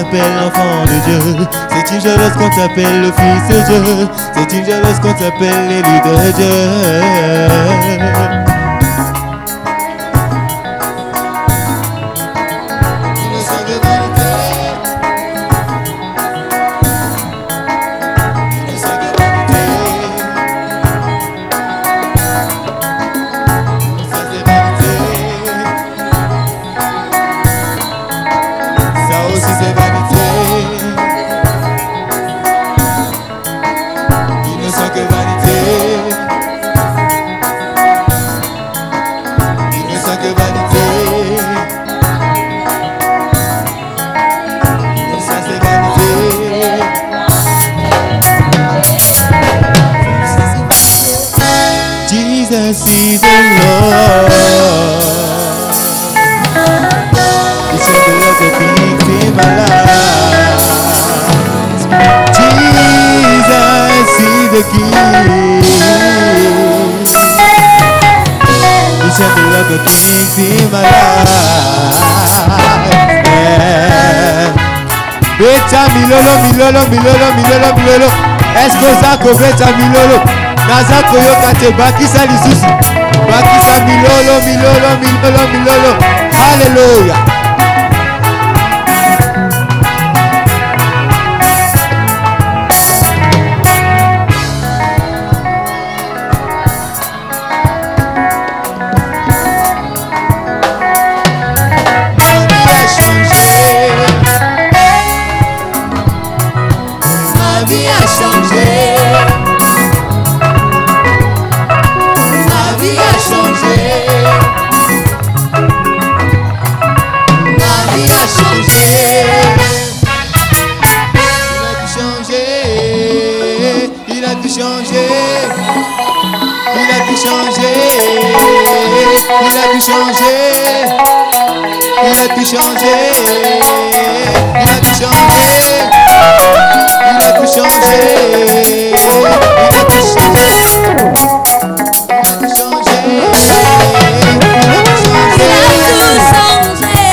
t'appelle l'enfant de Dieu. C'est une joie lorsqu'on t'appelle le fils de Dieu. C'est une joie lorsqu'on t'appelle l'élu de Dieu. Jesus is the Lord. He said the Lord the things in my life. Jesus is the King. He said the Lord the things in my life. Beta milolo, milolo, milolo, milolo, milolo. Est-ce que ça que beta milolo? Naza koyoka te bakisa lisusu. Bakisa milolo, milolo, milolo, milolo. Hallelujah. Ma vie a changé. Ma vie a changé. Ma vie a changé. Il a tout changé. Il a tout changé. Il a tout changé. Il a tout changé. Il a tout changé. Il a tout changé. Il a tout changé. Il a tout changé.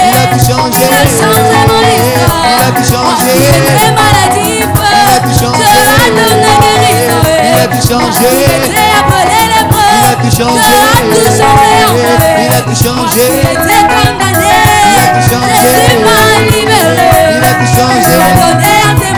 Il a tout changé. Il a tout changé. Il a tout changé. Il a tout changé. Il a tout changé. Il a tout changé. Il a tout changé. Il a tout changé.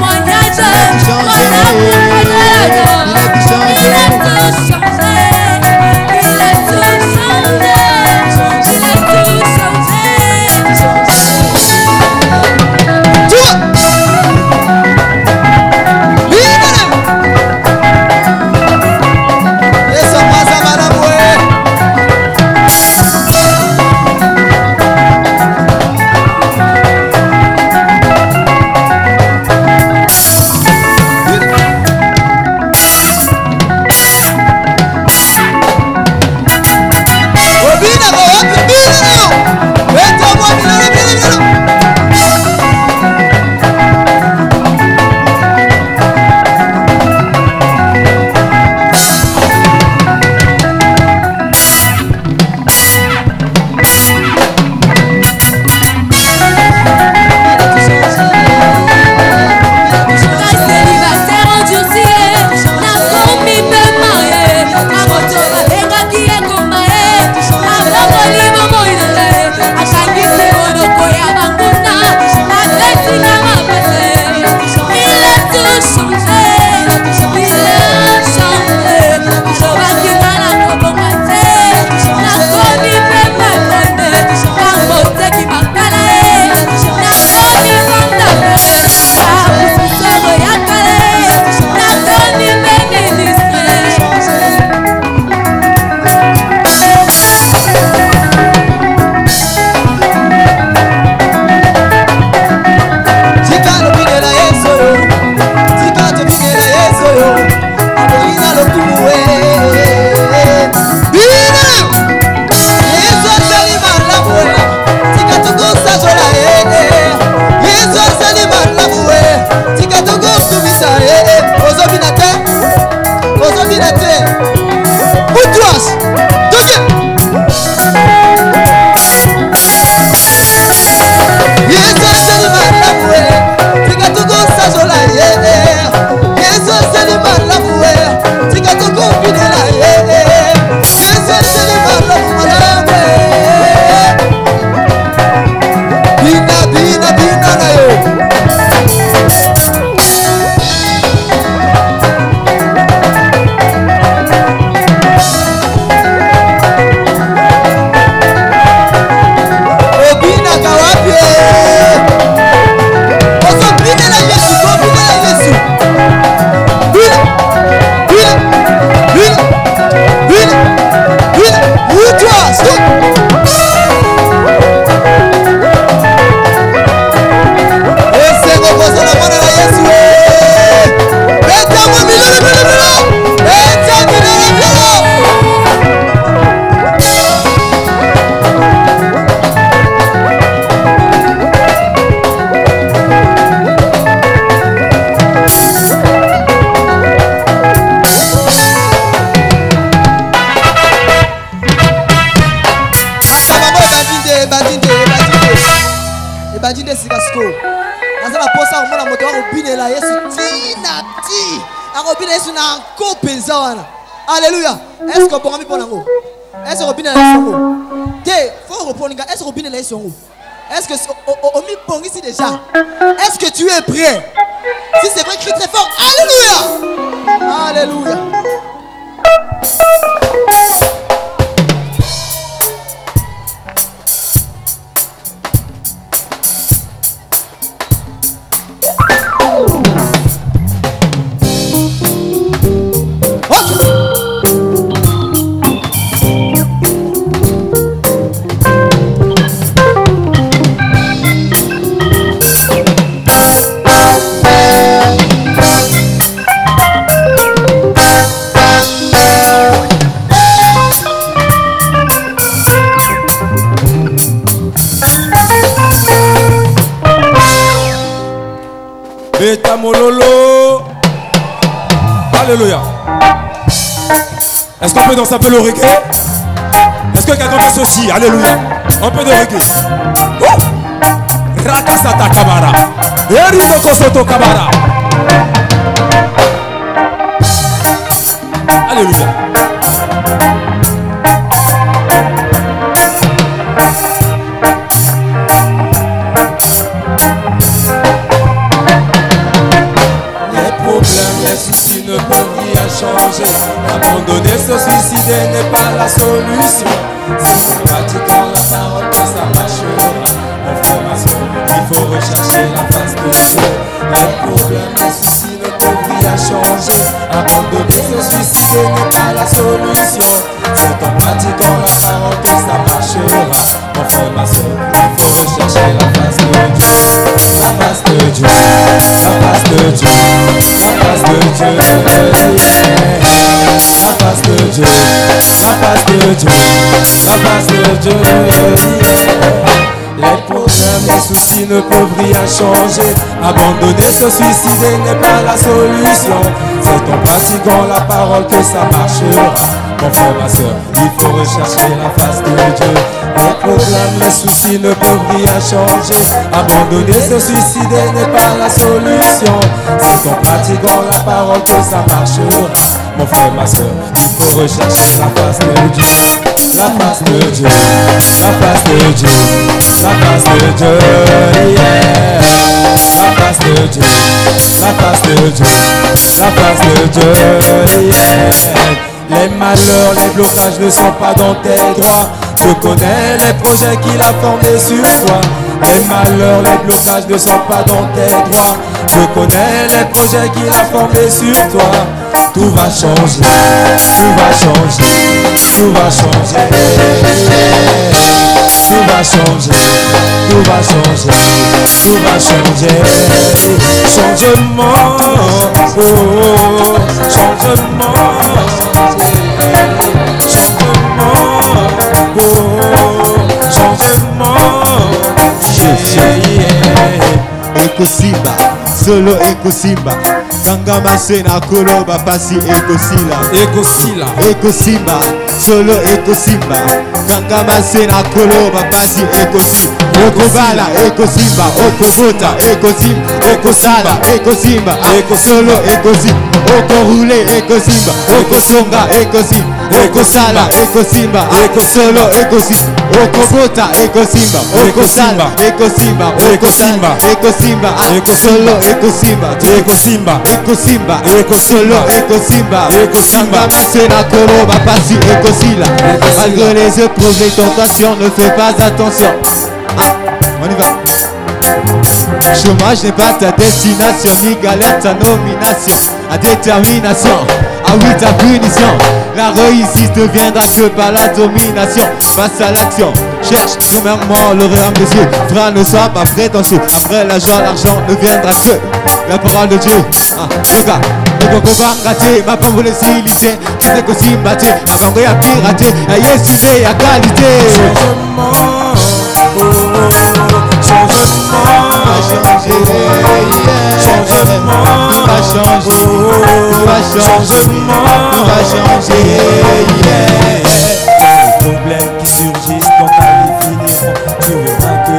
ndeko aza na posa komona moto akobinela Yesu tina ti akobina Yesu na nko mpenza wana. Alléluia. Est-ce que obongami mpo nango? Est-ce que obinela Yesu yango te faut reprendre. Est-ce que obinela Yesu yango? Est-ce que omi bongisi déjà? Est-ce que tu es prêt? Si c'est vrai, crie très fort. Alléluia. Alléluia. Beta mololo. Alléluia. Est-ce qu'on peut danser un peu le reggae? Est-ce que quelqu'un fait ceci? Alléluia. Un peu de reggae. Oh! Rakasata Kabara. Erido Kosoto Kabara. Alléluia. Les soucis ne peuvent rien changer. Abandonner, se suicider n'est pas la solution. C'est en pratiquant la parole que ça marchera. Mon frère, ma soeur, il faut rechercher la face de Dieu. Les problèmes, les soucis ne peuvent rien changer. Abandonner, se suicider n'est pas la solution. C'est en pratiquant la parole que ça marchera. Mon frère, ma soeur, il faut rechercher la face de Dieu. La face de Dieu, la face de Dieu, la face de Dieu, la face de Dieu, la face de Dieu, la face de Dieu. Les problèmes, les soucis ne peuvent rien changer. Abandonner, se suicider n'est pas la solution. C'est en pratiquant la parole que ça marchera. Mon frère, ma soeur, il faut rechercher la face de Dieu. Les problèmes, les soucis ne peuvent rien changer. Abandonner, se suicider n'est pas la solution. C'est en pratiquant la parole que ça marchera. Mon frère, ma soeur, il faut rechercher la face de Dieu. La face de Dieu, la face de Dieu, la face de Dieu, yeah. La face de Dieu, la face de Dieu, la face de Dieu, yeah. Les malheurs, les blocages ne sont pas dans tes droits. Je connais les projets qu'il a formés sur toi. Les malheurs, les blocages ne sont pas dans tes droits. Je connais les projets qu'il a formés sur toi. Tout va changer, tout va changer, tout va changer. Tout va changer, tout va changer, tout va changer. Changement, oh, changement. Ekosimba, solo Ekosimba. Kanga masena koloba pasi Ekosila. Ekosila. Ekosimba, solo Ekosimba. Kanga masena koloba pasi Ekosimba. Okobala Ekosimba, okobota Ekosimba, okosala Ekosimba, solo Ekosimba. Okorule Ekosimba, okosonga Ekosimba, okosala Ekosimba, solo Ekosimba. Okobota Ekosimba, okosala Ekosimba, okosala Ekosimba, solo Ekosimba, Ekosimba, Ekosimba, Ekosolo Ekosimba, Ekosamba masena koloba pasi Ekosila. Malgré les épreuves, les tentations, ne fais pas attention. On y va. Chômage n'est pas ta destination, ni galère ta nomination. À détermination, ah oui ta punition. La réussite deviendra que par la domination. Face à l'action, cherche premièrement le royaume des cieux. Frère, ne sois pas prétentieux. Après l'argent ne viendra que la parole de Dieu. Regarde, le coco va rater, ma femme voulait s'iliter. Qui c'est qu'aussi batté, la banque a piraté. La Yesu est à qualité. Changement, oh, changement, changement, tout va changer, tout va changer, tout va changer, les problèmes qui surgissent quand ta vie finira, tu verras que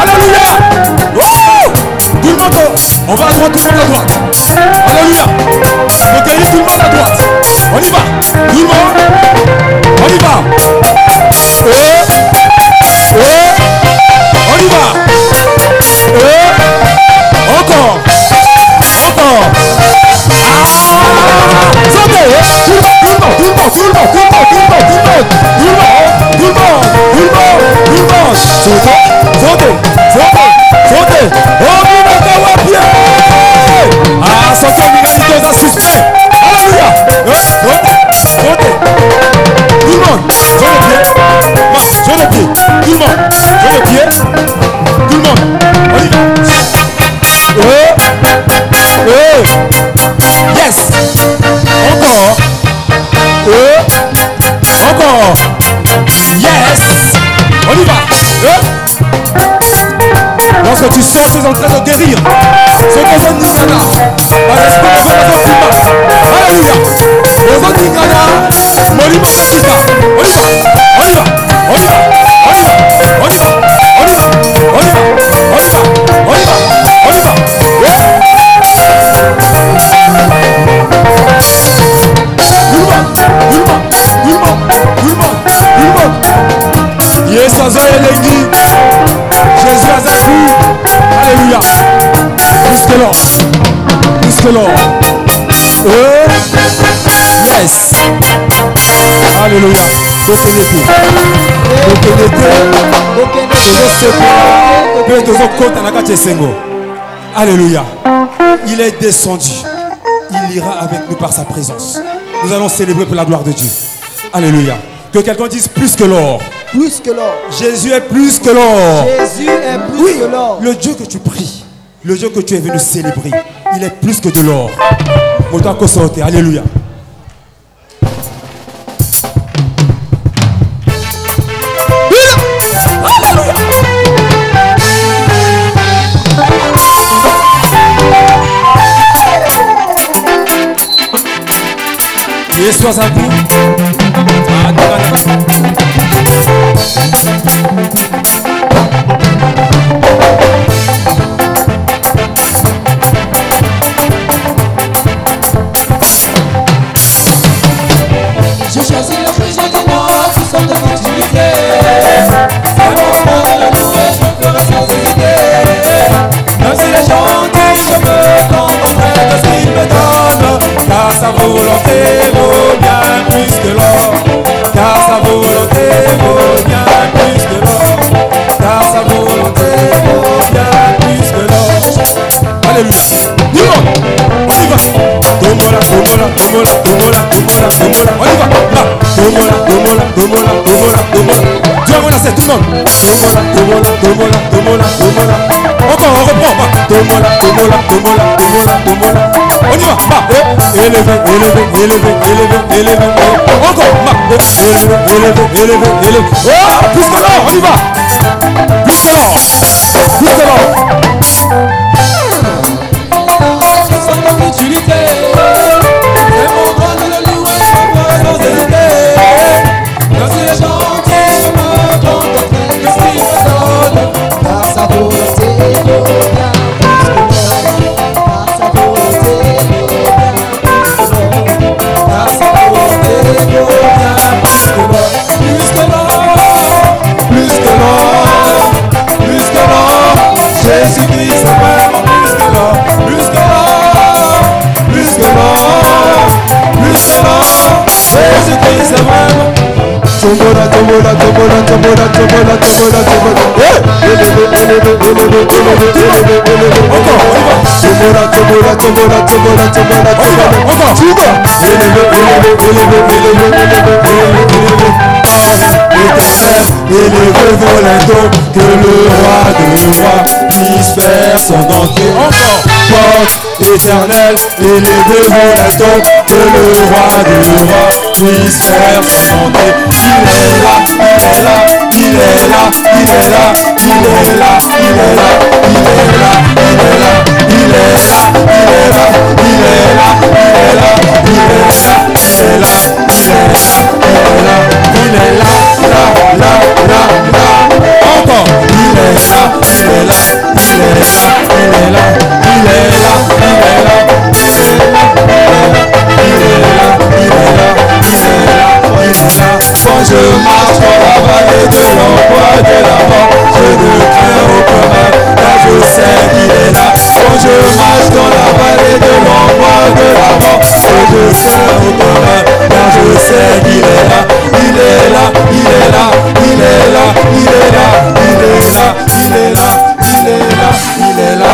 Alléluia. On va à droite, tout le monde à droite. Alléluia. Recueillez tout le monde à droite. On y va. Tout le monde. On y va. On y va. Encore. Encore. Sautez. Tout le monde. Sautez. On y va à pied. Ah, sortez une égalité aux suspect. Alléluia. Sautez. Tout le monde. Sur les pieds. Tout le monde. Sur les pieds. Tout le monde. On y va. Yes. Encore. Encore. Yes. On y va. Lorsque tu sors, tu es en train de guérir. Ce qu'on veut Ningana. Par l'esprit de Dieu, alléluia. Aux autres Ningana, Molimo Sokita. On y va. On y va. On y va. On y va. On y va. On y va. On y va. On y va. On y va. On y va. Yes, Azoy Elengi. Jésus a Zakou. Alléluia. Plus que l'or. Plus que l'or. Yes. Alléluia. Alléluia. Il est descendu. Il ira avec nous par sa présence. Nous allons célébrer pour la gloire de Dieu. Alléluia. Que quelqu'un dise plus que l'or. Plus que l'or. Jésus est plus que l'or. Jésus est plus que l'or. Le Dieu que tu pries, le Dieu que tu es venu célébrer, il est plus que de l'or. Alléluia. Et sois à vous. J'ai choisi le péché de moi, tout sont de l'utilité. C'est mon monde de louer, je ferai sans hésiter. Même s'il est gentil, je me contenterai de ce qu'il me donne. Car sa volonté vaut bien plus que l'or. Car sa volonté vaut bien plus que l'or. Car sa volonté vaut bien plus que l'or. Alléluia. Tout le monde, on y va. Tomola, tomola, tomola, tomola, tomola, tomola. On y va. Là. Tomola, tomola, tomola, tomola, tomola. Dieu a menacé tout le monde. Tomola, tomola, tomola, tomola, tomola. Encore, on reprend. Va. Tomola, tomola, tomola, tomola, tomola. On y va. Va. Élevé, élevé, élevé, élevé, élevé. Encore. Va. Élevé, élevé, élevé, élevé. Oh, plus que l'or, on y va. Plus que l'or. Plus que l'or. Utilité. C'est mon droit de le louer, je ferai sans hésiter. Quand il est gentil, je me contenterai de ce qu'il me donne. Car sa volonté vaut bien plus que l'or. Car sa volonté vaut bien plus que l'or. Car sa volonté vaut bien plus que l'or. Plus que l'or. Plus que l'or. Plus que l'or. Jésus-Christ est vraiment plus que l'or. Plus que l'or. Plus que l'or, Jésus-Christ est vraiment. Tomola, tomola, tomola, tomola, tomola, tomola, tomola. Élevé, élevé, élevé, élevé, élevé, élevé. Encore, on y va. Tomola, tomola, tomola, tomola, tomola, tomola. Encore, tu vas. Élevé, élevé, élevé, élevé, élevé, élevé, élevé. éternel, élevé volontaire, que le roi de rois puisse faire son entrée. Encore, porte éternel, élevé volontaire, que le roi de rois puisse faire son entrée. Il est là, il est là, il est là, il est là, il est là, il est là, il est là, il est là, il est là, il est là, il est là, il est là, il est là, il est là, il est là, il est là, là, là, là, là. Encore, il est là, il est là, il est là, il est là, il est là, il est là, il est là, il est là, il est là, il est là, il est là. Quand je marche dans la vallée de l'ombre de la mort, je ne crains aucun mal, car je sais qu'il est là. Quand je marche dans la vallée de l'ombre de la mort, je ne crains aucun mal, car je sais qu'il est là. Il est là, il est là, il est là, il est là, il est là, il est là, il est là, il est là.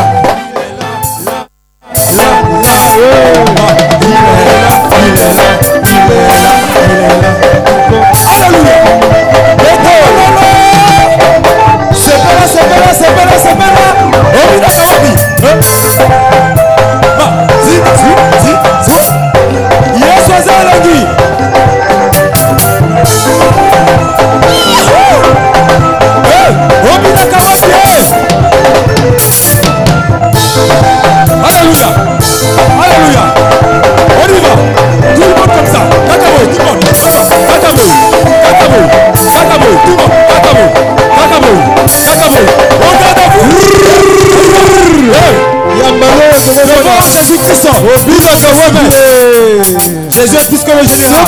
Jésus est plus que le général.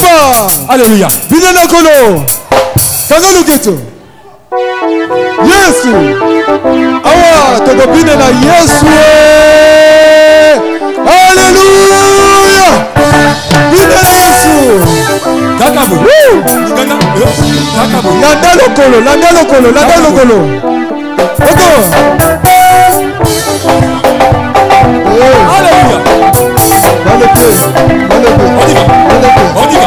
Alléluia. Bine nakolo. Kangalo geto. Yesu. Awa toko bine na Yesu. Alléluia. Bine na Yesu. Kakabo. Kakabo. Landa lokolo, landa lokolo, landa lokolo. Oko. Alléluia. On y va, on y va,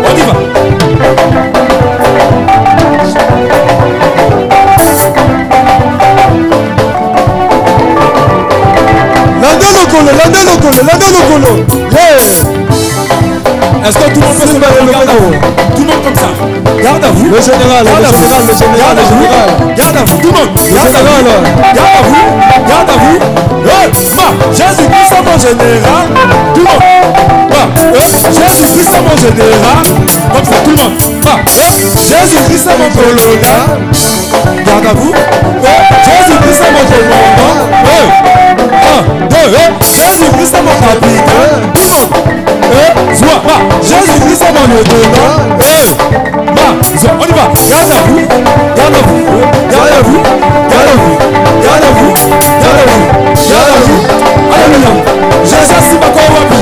on y va. Landa lokolo. Est-ce que tout le monde peut se mettre au garde à vous? Tout le monde comme ça. Garde à vous. Le général. Garde à vous, tout le monde. Garde à vous. Jésus-Christ est mon général. Tout le monde. Jésus-Christ est mon général. Comme ça, tout le monde. Jésus-Christ est mon colonel. Garde à vous. Jésus-Christ est mon commandant. Jésus-Christ est mon capitaine. Tout le monde. Jésus-Christ est mon lieutenant. On y va. Garde à vous. Alléluia. Jésus si ma kowabi.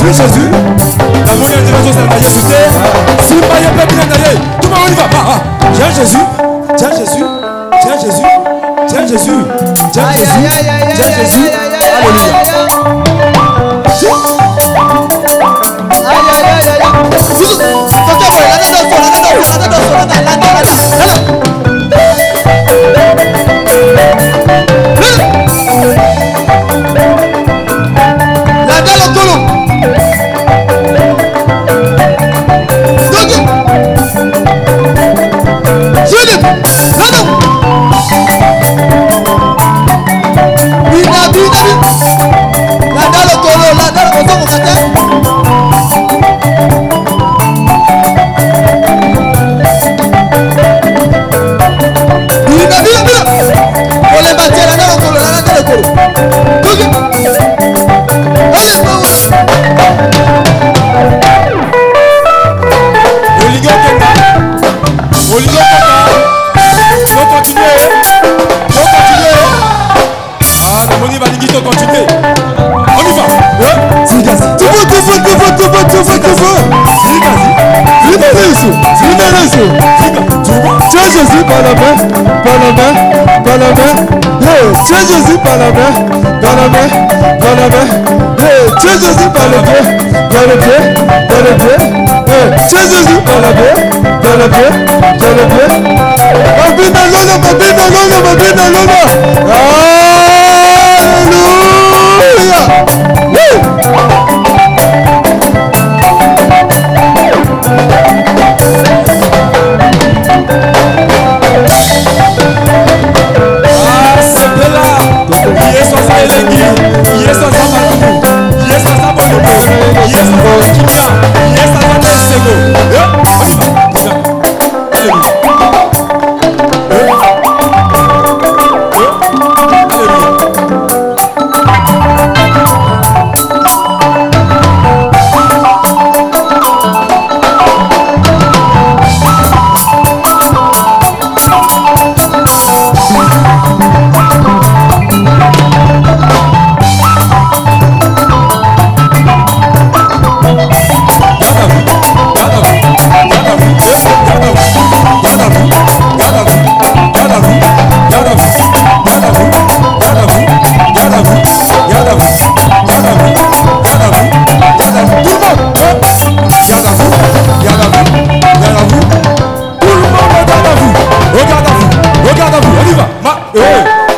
Jésus. La monnaie de Jésus, c'est la Jésus. Si pas y a pas bien d'aller, tout le monde y va. Tiens Jésus. Alléluia. Landa Jésus par la main, par la main, par la main. Hey, tiens Jésus par la main, par la main, par la main. Hey, tiens Jésus par le pied, par le pied, par le pied. Hey, tiens Jésus par la main, par le pied, par le pied. Babina Lolo, Babina Lolo, Babina Lolo. Alléluia. Woo!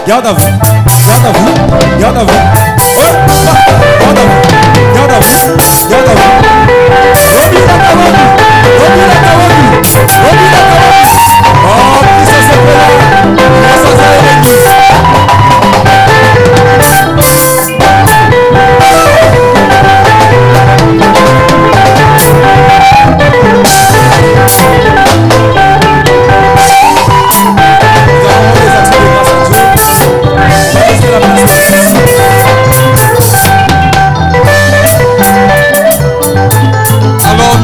Garde à vous, garde à vous, garde à vous. Garde à vous, garde à vous, garde à vous. Oh, qui ça s'appelle? Ça s'appelle l'église.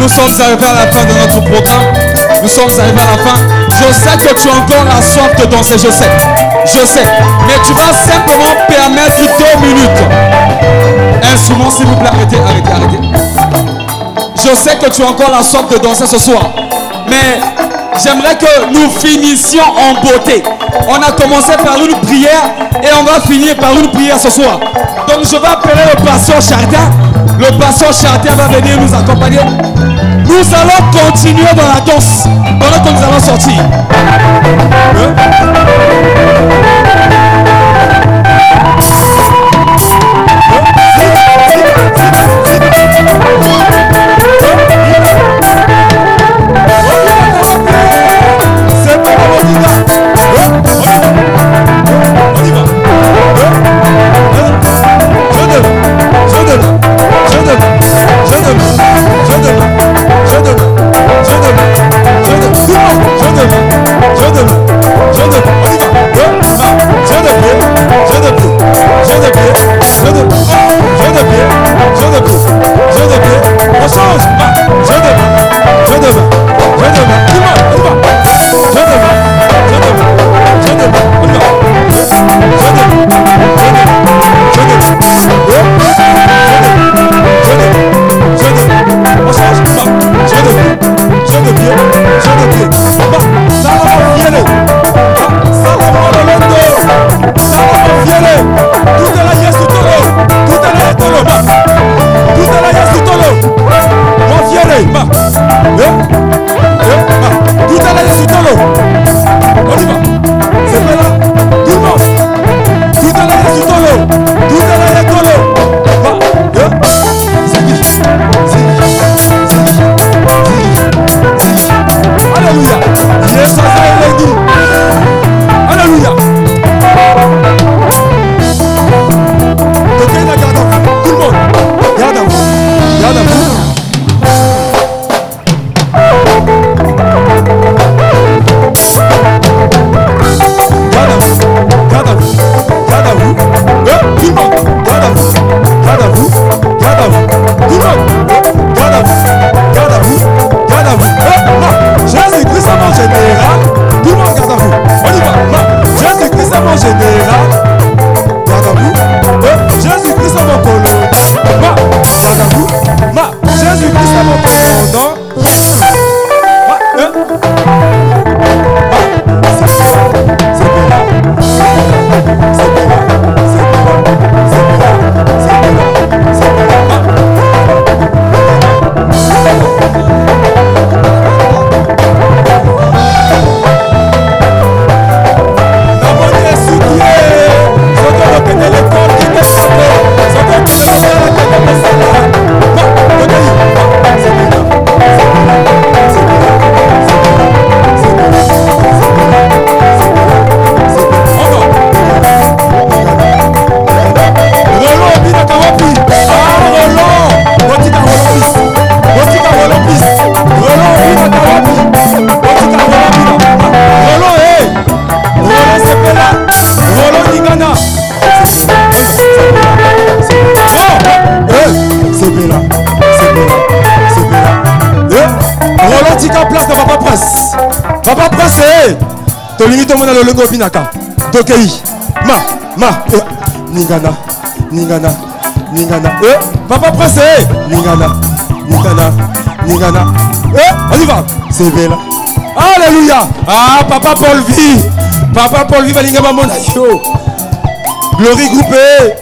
Nous sommes arrivés à la fin de notre programme. Nous sommes arrivés à la fin. Je sais que tu as encore la soif de danser. Je sais. Je sais. Mais tu vas simplement permettre 2 minutes. Instrument, s'il vous plaît. Arrêtez, arrêtez, arrêtez. Je sais que tu as encore la soif de danser ce soir. Mais j'aimerais que nous finissions en beauté. On a commencé par une prière et on va finir par une prière ce soir. Donc je vais appeler le pasteur Chardin. Le pasteur Chardin va venir nous accompagner. Nous allons continuer dans la danse pendant que nous allons sortir. Je donne. Tolingi tomona lolongo binaka. Tokei. Ningana. Papa Prince. Ningana. On y va. C'est belle. Alléluia. Ah, Papa Paul vit. Papa Paul vit, balinga mamona yo. Glory groupé.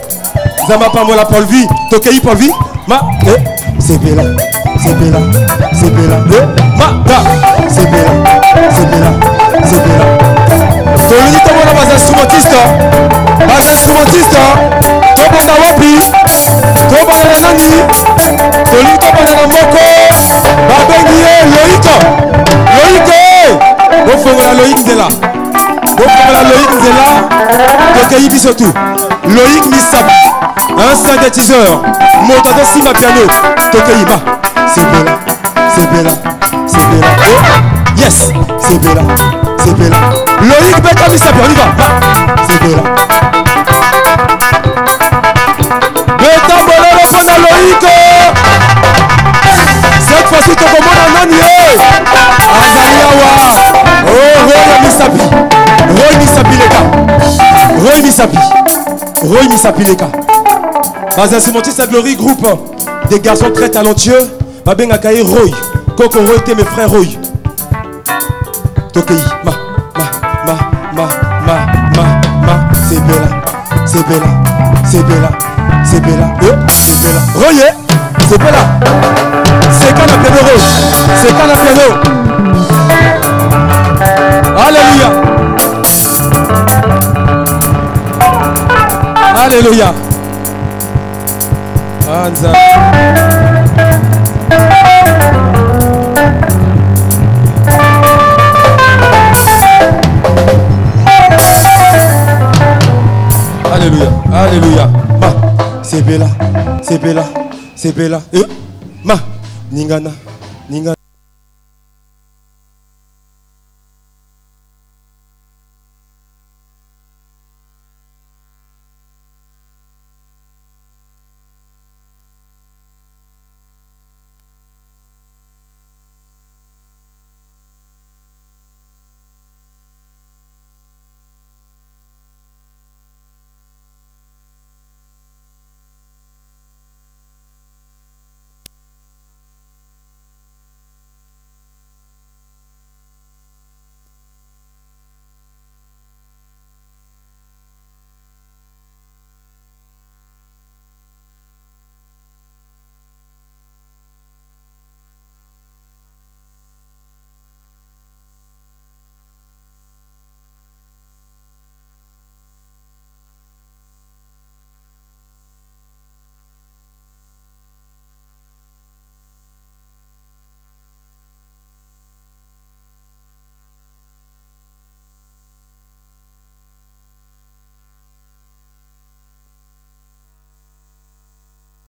Zama pas moi la Paul vit. Tokei Paul vit. C'est belle. C'est belle. C'est belle. Tolini tomona bas instrumentiste. Tobanda wapi. Tobanda na nani. Tolini tobanda na moko. Babengi Loïko. Bofongola Loïk Nzela. Tokei biso tout. Loïk Misabi. Un synthétiseur. Montador Simba piano. Tokei ma. C'est belle. Yes. C'est belle. Loïc Beka Misabi. On y va. C'est belle. Beta Bolero Pona Loïc. Cette fois-ci, tu commandes un nani. Azaliawa. Oh, Roy Misapi les gars. Bas instrumentiste à Glory Group. Des garçons très talentueux. Babenga Kaye Roy. Coco Roy, t'es mes frères Roy. Tokei. C'est belle. Roy, c'est belle. C'est quand la piano Roy. C'est quand la piano. Alléluia. Anza. Alléluia. C'est bella. Ma, ningana.